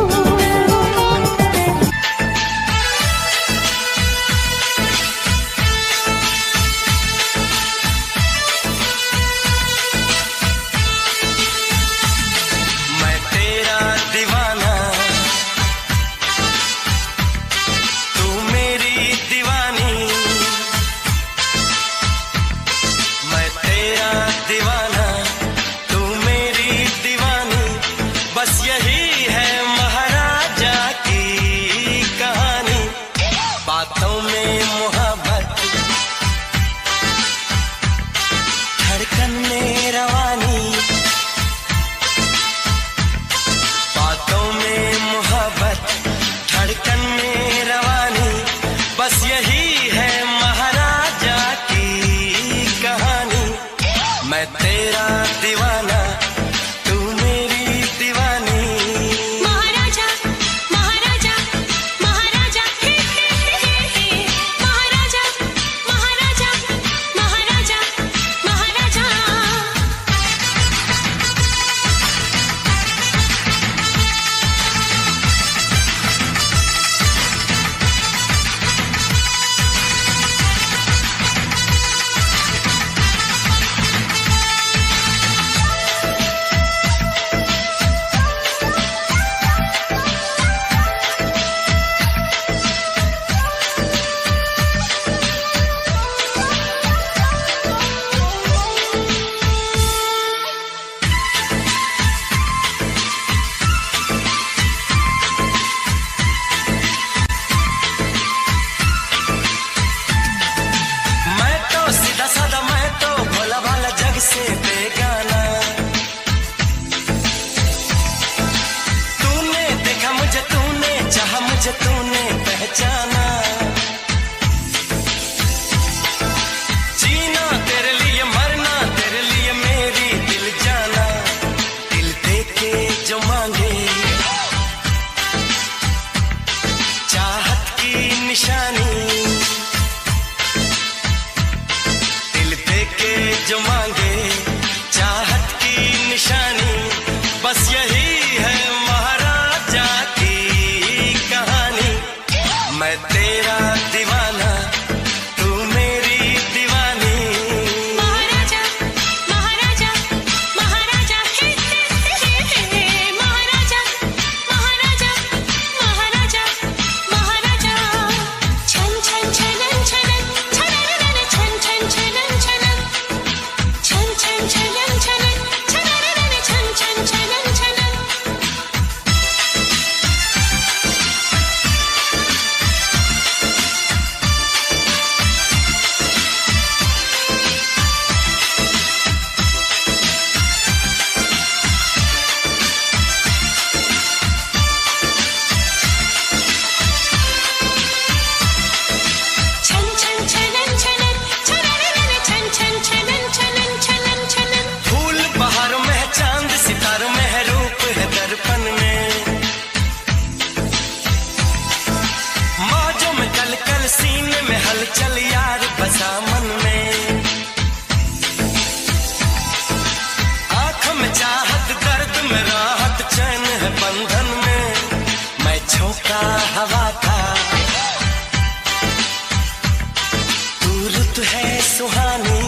सुहानी,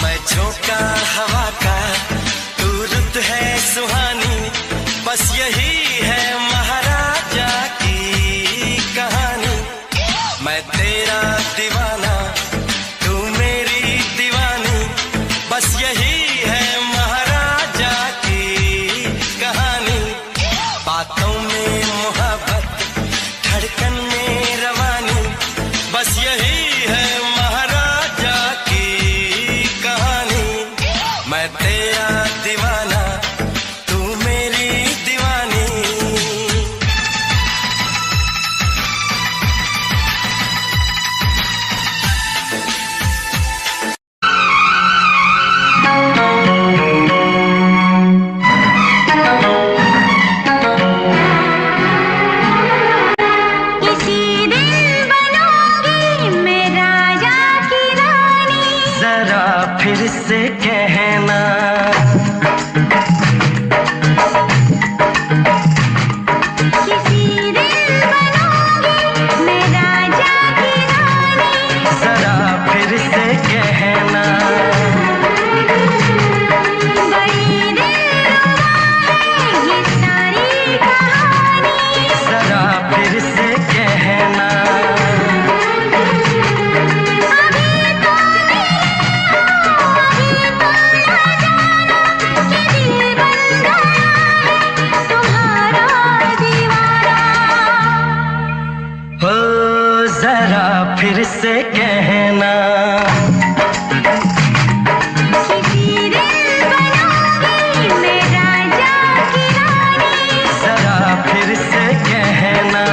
मैं झोंका हवा का, तू रुत है सुहानी, बस यही है महाराजा की कहानी। मैं तेरा दीवाना, तू मेरी दीवानी, बस यही है महाराजा की कहानी। बातों में मोहब्बत, धड़कन में रवानी, बस यही है महाराजा की कहानी। मैं तेरा दीवाना, तू मेरी दीवानी। किसी दिन बनूंगी मैं राजा की रानी, जरा फिर से कहना, किसी दिन बनूंगी मैं राजा की रानी, जरा फिर से कहना। बड़ी दिलरुबा है ये सारी कहानी, जरा फिर से कहना। अभी तो मिले हो, अभी तो न जाना कि दिल बन गया है तुम्हारा दीवाना। हो जरा फिर से कहना, किसी दिन बनूंगी मैं राजा की रानी, जरा फिर से कहना।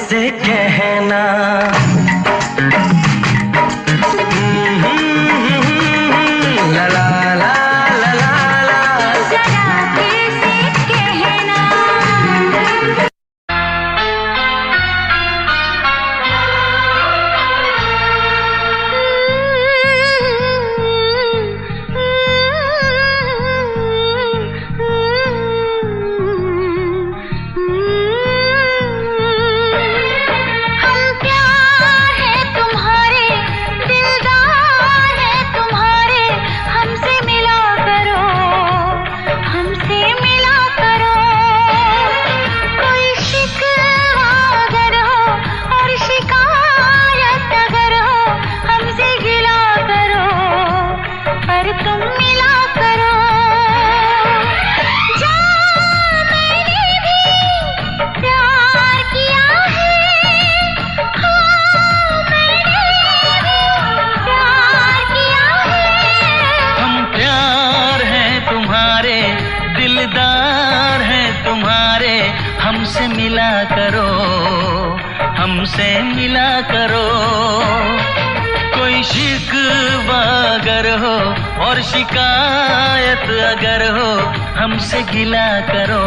से कहना। ला ला ला ला ला ला। जरा कैसे कहना। हम प्यार है तुम्हारे, दिलदार है तुम्हारे, हमसे मिला करो, हमसे मिला करो। कोई शिकवा अगर हो और शिकायत अगर हो, हमसे गिला करो, पर तुम मिला करो। जा मैंने भी प्यार किया है, हाँ मैंने भी प्यार किया है। हम प्यार हैं तुम्हारे, दिलदार हैं तुम्हारे, हमसे मिला करो, हमसे मिला करो। कोई शिकवा अगर हो और शिकायत अगर हो, हमसे गिला करो,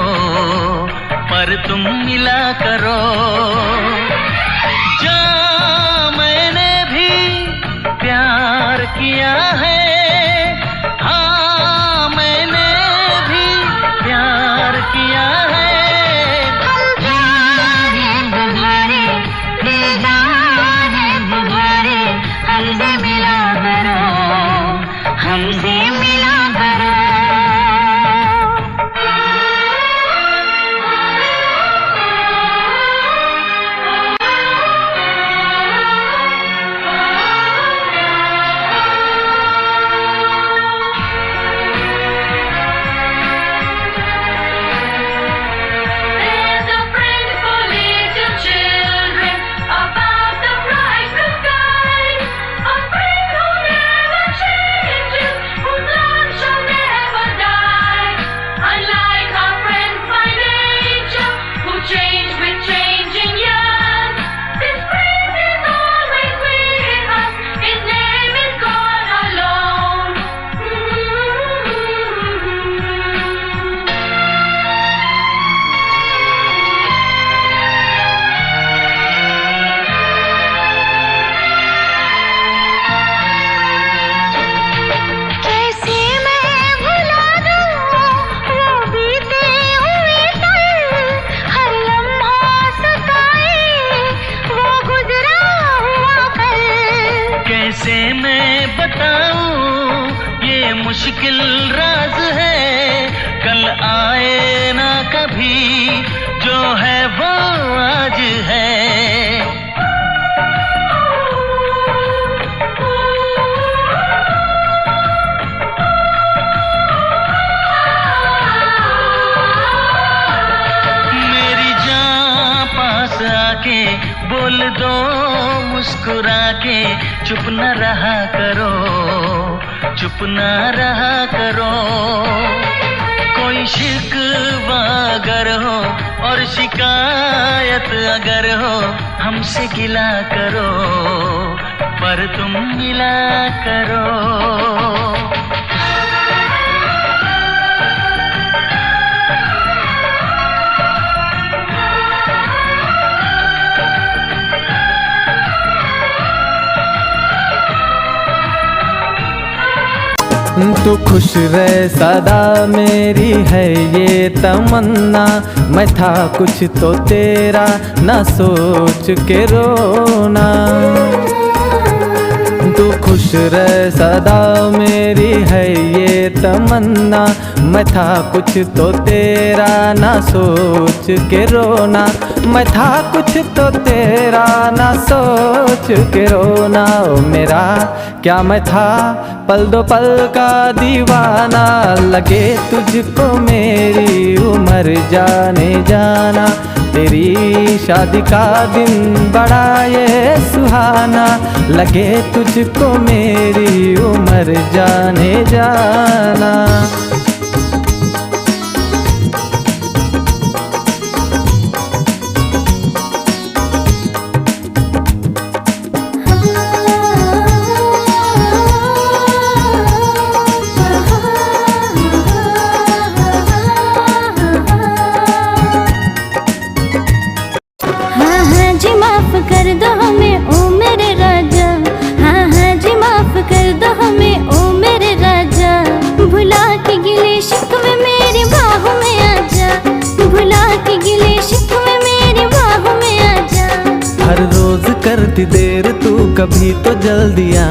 पर तुम मिला करो। जा मैंने भी प्यार किया है, हाँ मैंने भी प्यार किया है। हम प्यार है तुम्हारे, दिलदार है तुम्हारे, हमसे मिला करो, हमसे मिला करो। There's a friend for little children about the bright blue sky. A friend who never changes, whose love shall never die. Unlike our friends by nature, who change with changing years, this friend is always with us. His name is God alone. कैसे मैं भुला दूं वो बीते हुए पल, हर लम्हा सताए वो गुजरा हुआ कल। कैसे मैं बताऊं ये मुश्किल राज है, कल आए ना कभी, जो है वो आज है। मेरी जान पास आके बोल दो मुस्कुरा के, चुप न रहा करो, चुप न रहा करो। कोई शिकवा अगर हो और शिकायत अगर हो, हमसे गिला करो, पर तुम मिला करो। तू खुश रह सदा मेरी है ये तमन्ना, मैं था कुछ तो तेरा ना सोच के रोना। तू खुश रह सदा मेरी है ये तमन्ना, मैं था कुछ तो तेरा ना सोच के रोना। मैं था कुछ तो तेरा ना सोच के रोना। ओ मेरा क्या मैं था पल दो पल का दीवाना, लगे तुझको मेरी उम्र जाने जाना। तेरी शादी का दिन बड़ा ये सुहाना, लगे तुझको मेरी उम्र जाने जाना। करती देर तू कभी तो जल्दी आ,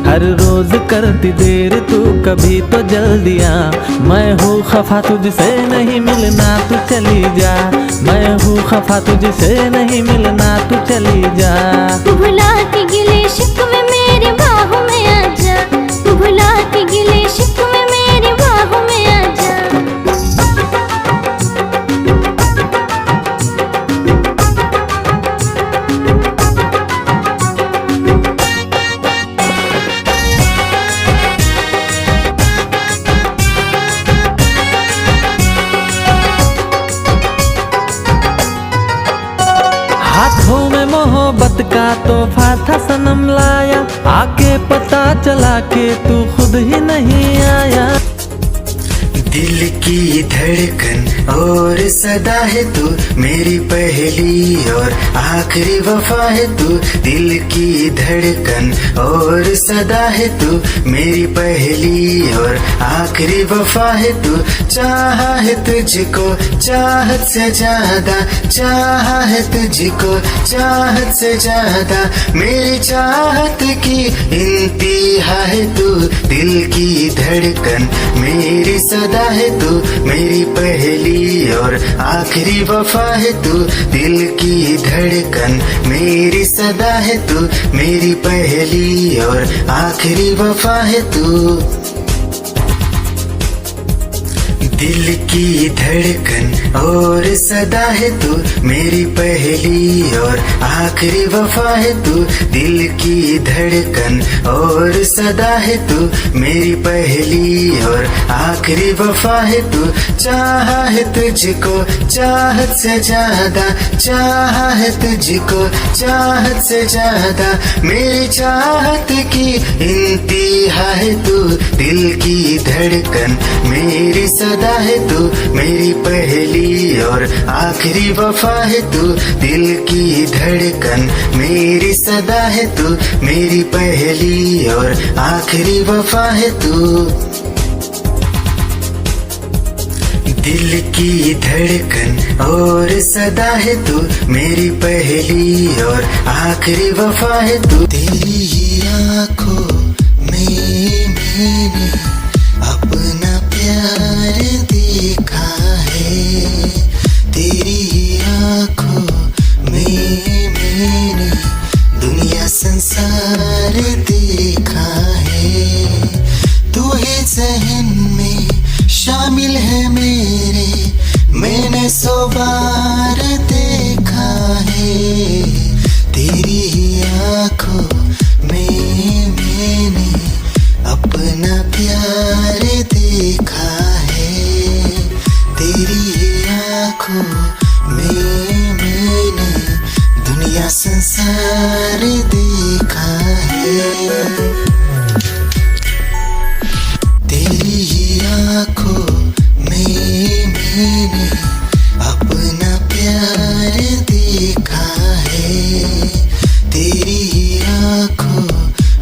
हर रोज करती देर तू कभी तो जल्दी आ। मैं हूँ खफा तुझसे नहीं मिलना तू चली जा, मैं हूँ खफा तुझसे नहीं मिलना तू चली जा। भुला के गिले शिकवे मेरे बाहों में आजा, भुला के गिले शिकवे मेरे बाहों में आजा। हाथों में मोहब्बत का तोहफा था सनम लाया, आके पता चला के तू खुद ही नहीं आया। दिल की धड़कन और सदा है तू मेरी पहली और आखिरी वफा है तू। दिल की धड़कन और सदा है तू मेरी पहली और आखिरी वफा है तू। चाहा है तुझको चाहत से ज्यादा, चाहा है तुझको चाहत से ज्यादा, मेरी चाहत की इंतहा है तू। दिल की धड़कन मेरी सदा है तू मेरी पहली और आखिरी वफा है तू। दिल की धड़कन मेरी सदा है तू मेरी पहली और आखिरी वफा है तू। दिल की धड़कन और सदा है तू मेरी पहली और आखिरी वफा है तू। दिल की धड़कन और सदा है तू मेरी पहली और आखिरी वफा है तू। चाहा है तुझको चाहत से ज्यादा, चाहा है तुझको चाहत से ज्यादा, मेरी चाहत की इंतहा है तू। दिल की धड़कन मेरी सदा है तू मेरी पहली और आखिरी वफा है तू। दिल की धड़कन मेरी सदा है तू मेरी पहली और आखिरी वफा है तू। दिल की धड़कन और सदा है तू मेरी पहली और आखिरी वफा है तू। तेरी ही आँखों में मैंने अपना प्यार देखा है, तेरी ही आँखों में मैंने दुनिया संसार देखा है। तू ही ज़हन में शामिल है मेरे, मैंने 100 बार देखा है। तेरी ही आँखों में मैंने अपना प्यार देखा है, तेरी ही आँखों में मैंने दुनिया संसार देखा है। तेरी ही आँखों में मैंने अपना प्यार देखा है, तेरी ही आँखों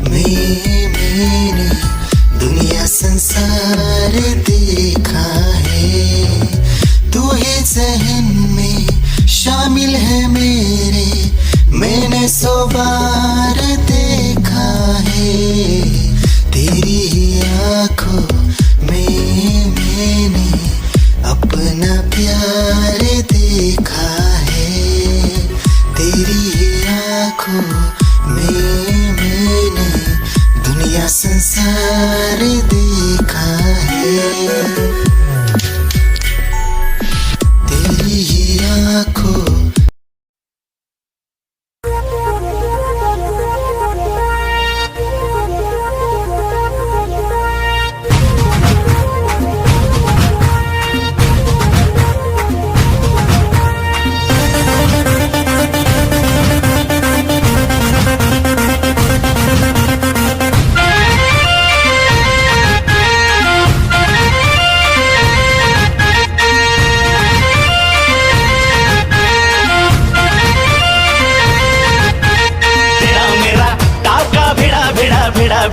में मैंने दुनिया संसार देखा है। तू ही ज़हन में शामिल है मेरे, मैंने 100 बार देखा है। तेरी ही आँखों में मैंने अपना प्यार देखा है, तेरी ही आँखों में मैंने दुनिया संसार देखा है। तेरी ही आँखों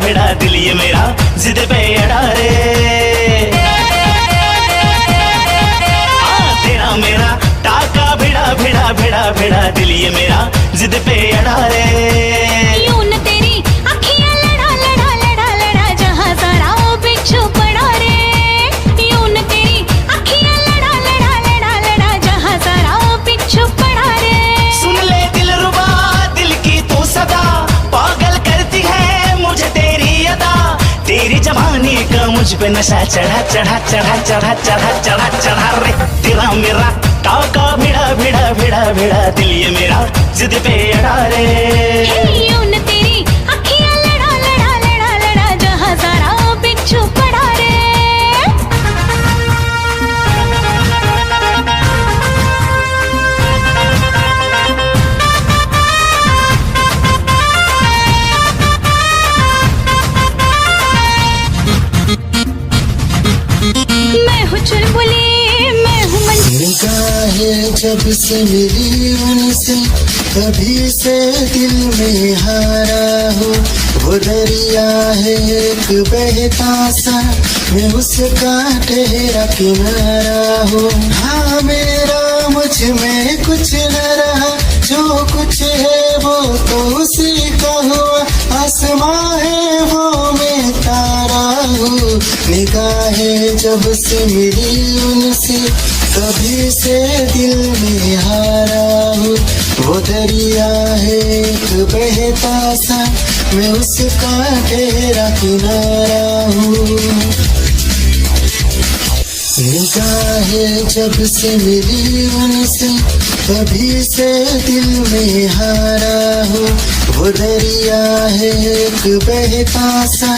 भिड़ा दिल ये मेरा जिद पे अड़ा रे। तेरा मेरा टाका भिड़ा भिड़ा भिड़ा भिड़ा दिल ये मेरा जिद पे अड़ा रे। मुझ पे नशा चढ़ा चढ़ा चढ़ा चढ़ा चढ़ा चढ़ा चढ़ा रे तेरा मेरा काका भिड़ा भिड़ा भिड़ा भिड़ा दिल ये मेरा जिद पे अड़ा रे यूं न तेरी अखियां लड़ा लड़ा लड़ा लड़ा जहां सारा बिच्छू पड़ा रे मैं हूँ चुलबुली मैं हूँ निगाहें जब से मिली उनसे कभी से दिल में हारा हो वो दरिया है एक बहता सा मैं उसका ठहरा किनारा हो हाँ मेरा मुझ में कुछ न रहा जो कुछ है वो तो उसी का हुआ आसमां है वो मैं तारा हूँ निगाहें जब से मिली उनसे कभी से दिल में हारा हूँ वो दरिया है एक बहता सा मैं उसका ठहरा किनारा हूँ निगाहें जब से मिली उनसे कभी से दिल में हारा हो वो दरिया है एक बहता सा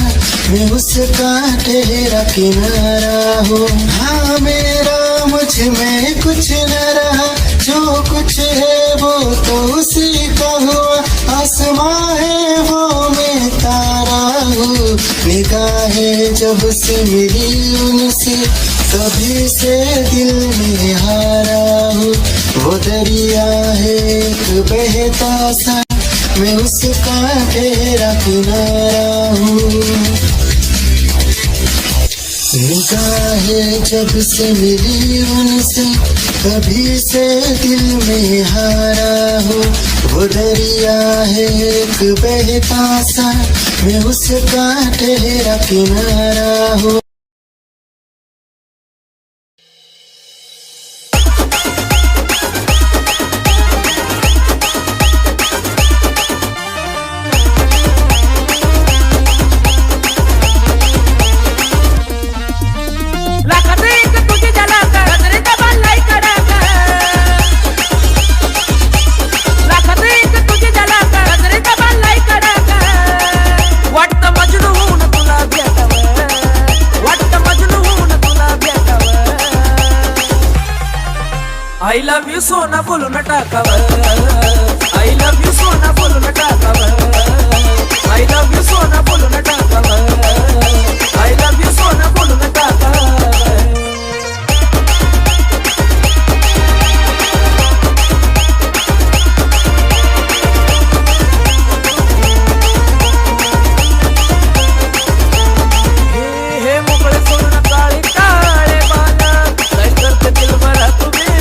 मैं उसका ठहरा किनारा हो हाँ मेरा मुझ में कुछ न रहा जो कुछ है वो तो उसी का हुआ आसमां है वो मैं तारा हूँ निगाहें जब से मिली उनसे कभी से दिल में हारा हूँ वो दरिया है एक बहता सा मैं उसका ठहरा किनारा हूँ निगाहें जब से मिली उनसे कभी से दिल में हारा हो वो दरिया है एक बहता सा मैं उसका ठहरा किनारा हूँ I love you सोना बोलून टाकावं I love you सोना बोलून टाकावं I love you सोना बोलून टाकावं I love you सोना बोलून टाकावं हे मोकळे सोडून काळे काळे बाला काय करते दिल भरा तुम्ही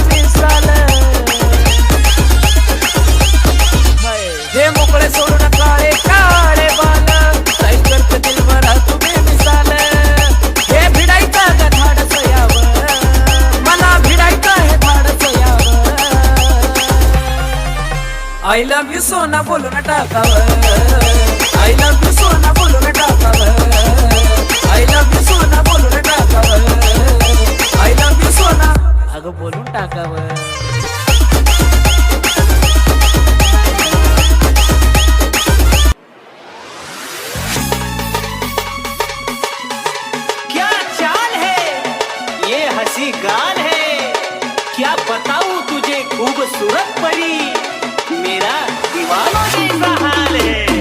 हे मोकळे सोडून काळे काळे बाल काय करते दिल भरा तुम्ही मिसाल हे भिडायचं का धाडस यावं मला भिडायचं हे धाडस यावं I love you सोना बोलून टाकावं I love you सोना बोलून टाकावं I love you सोना बोलून टाकावं I love you सोना अगं बोलून टाकावं गान है क्या बताऊं तुझे खूबसूरत परी मेरा दीवानों जैसा हाल है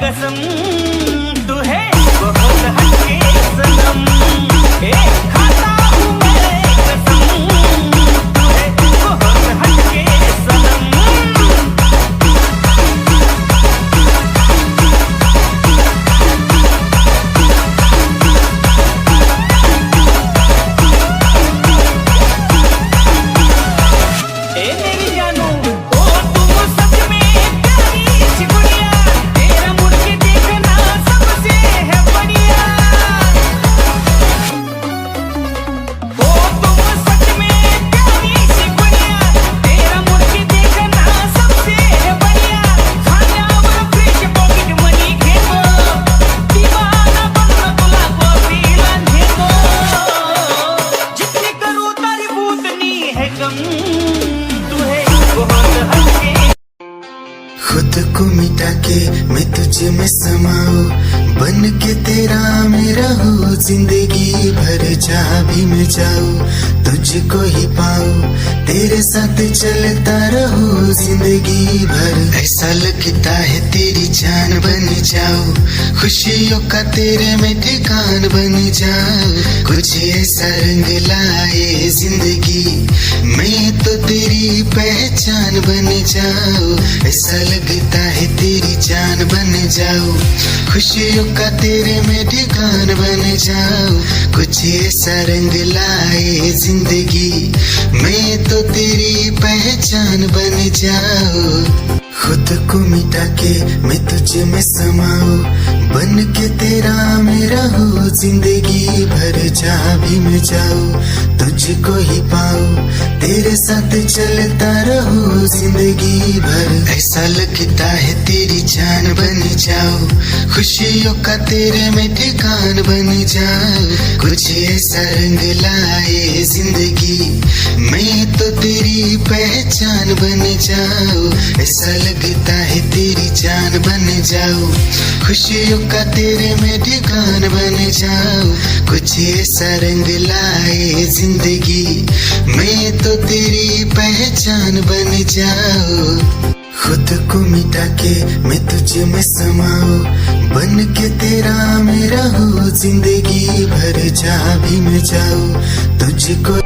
कसम को मिटा के मैं तुझ में समाऊं, बन के तेरा मैं रहूं, जिंदगी भर जहाँ भी मैं जाऊं तुझको ही पाऊं, तेरे साथ चलता रहूं जिंदगी भर। ऐसा लगता है तेरी जान बन जाऊं, खुशियों का तेरे में ठिकान बन जाऊं, कुछ ऐसा रंग लाए जिंदगी मैं तो तेरी पहचान बन जाऊं। ऐसा लगता है तेरी जान बन जाऊं, खुशियों का तेरे में ठिकान बन जाऊं, कुछ ऐसा रंग लाए जिंदगी मैं तो तेरी पहचान बन जाऊं। खुद को मिटा के मैं तुझ में समाऊं, बन के तेरा मैं रहूं, जिंदगी भर जहाँ भी मैं जाऊं तुझको ही पाऊं, तेरे साथ चलता रहूं जिंदगी भर। ऐसा लगता है तेरी जान बन जाऊं, खुशियों का तेरे में ठिकान बन जाऊं, कुछ ऐसा रंग लाए जिंदगी मैं तो तेरी पहचान बन जाऊं। ऐसा लगता है तेरी जान बन जाऊं, खुशियों का तेरे में ठिकान बन जाऊं, कुछ ऐसा रंग लाए जिंदगी मैं तो तेरी पहचान बन जाऊं। खुद को मिटा के मैं तुझ में समाऊं, बन के तेरा मैं रहूं, जिंदगी भर जहाँ भी मैं जाऊं तुझको।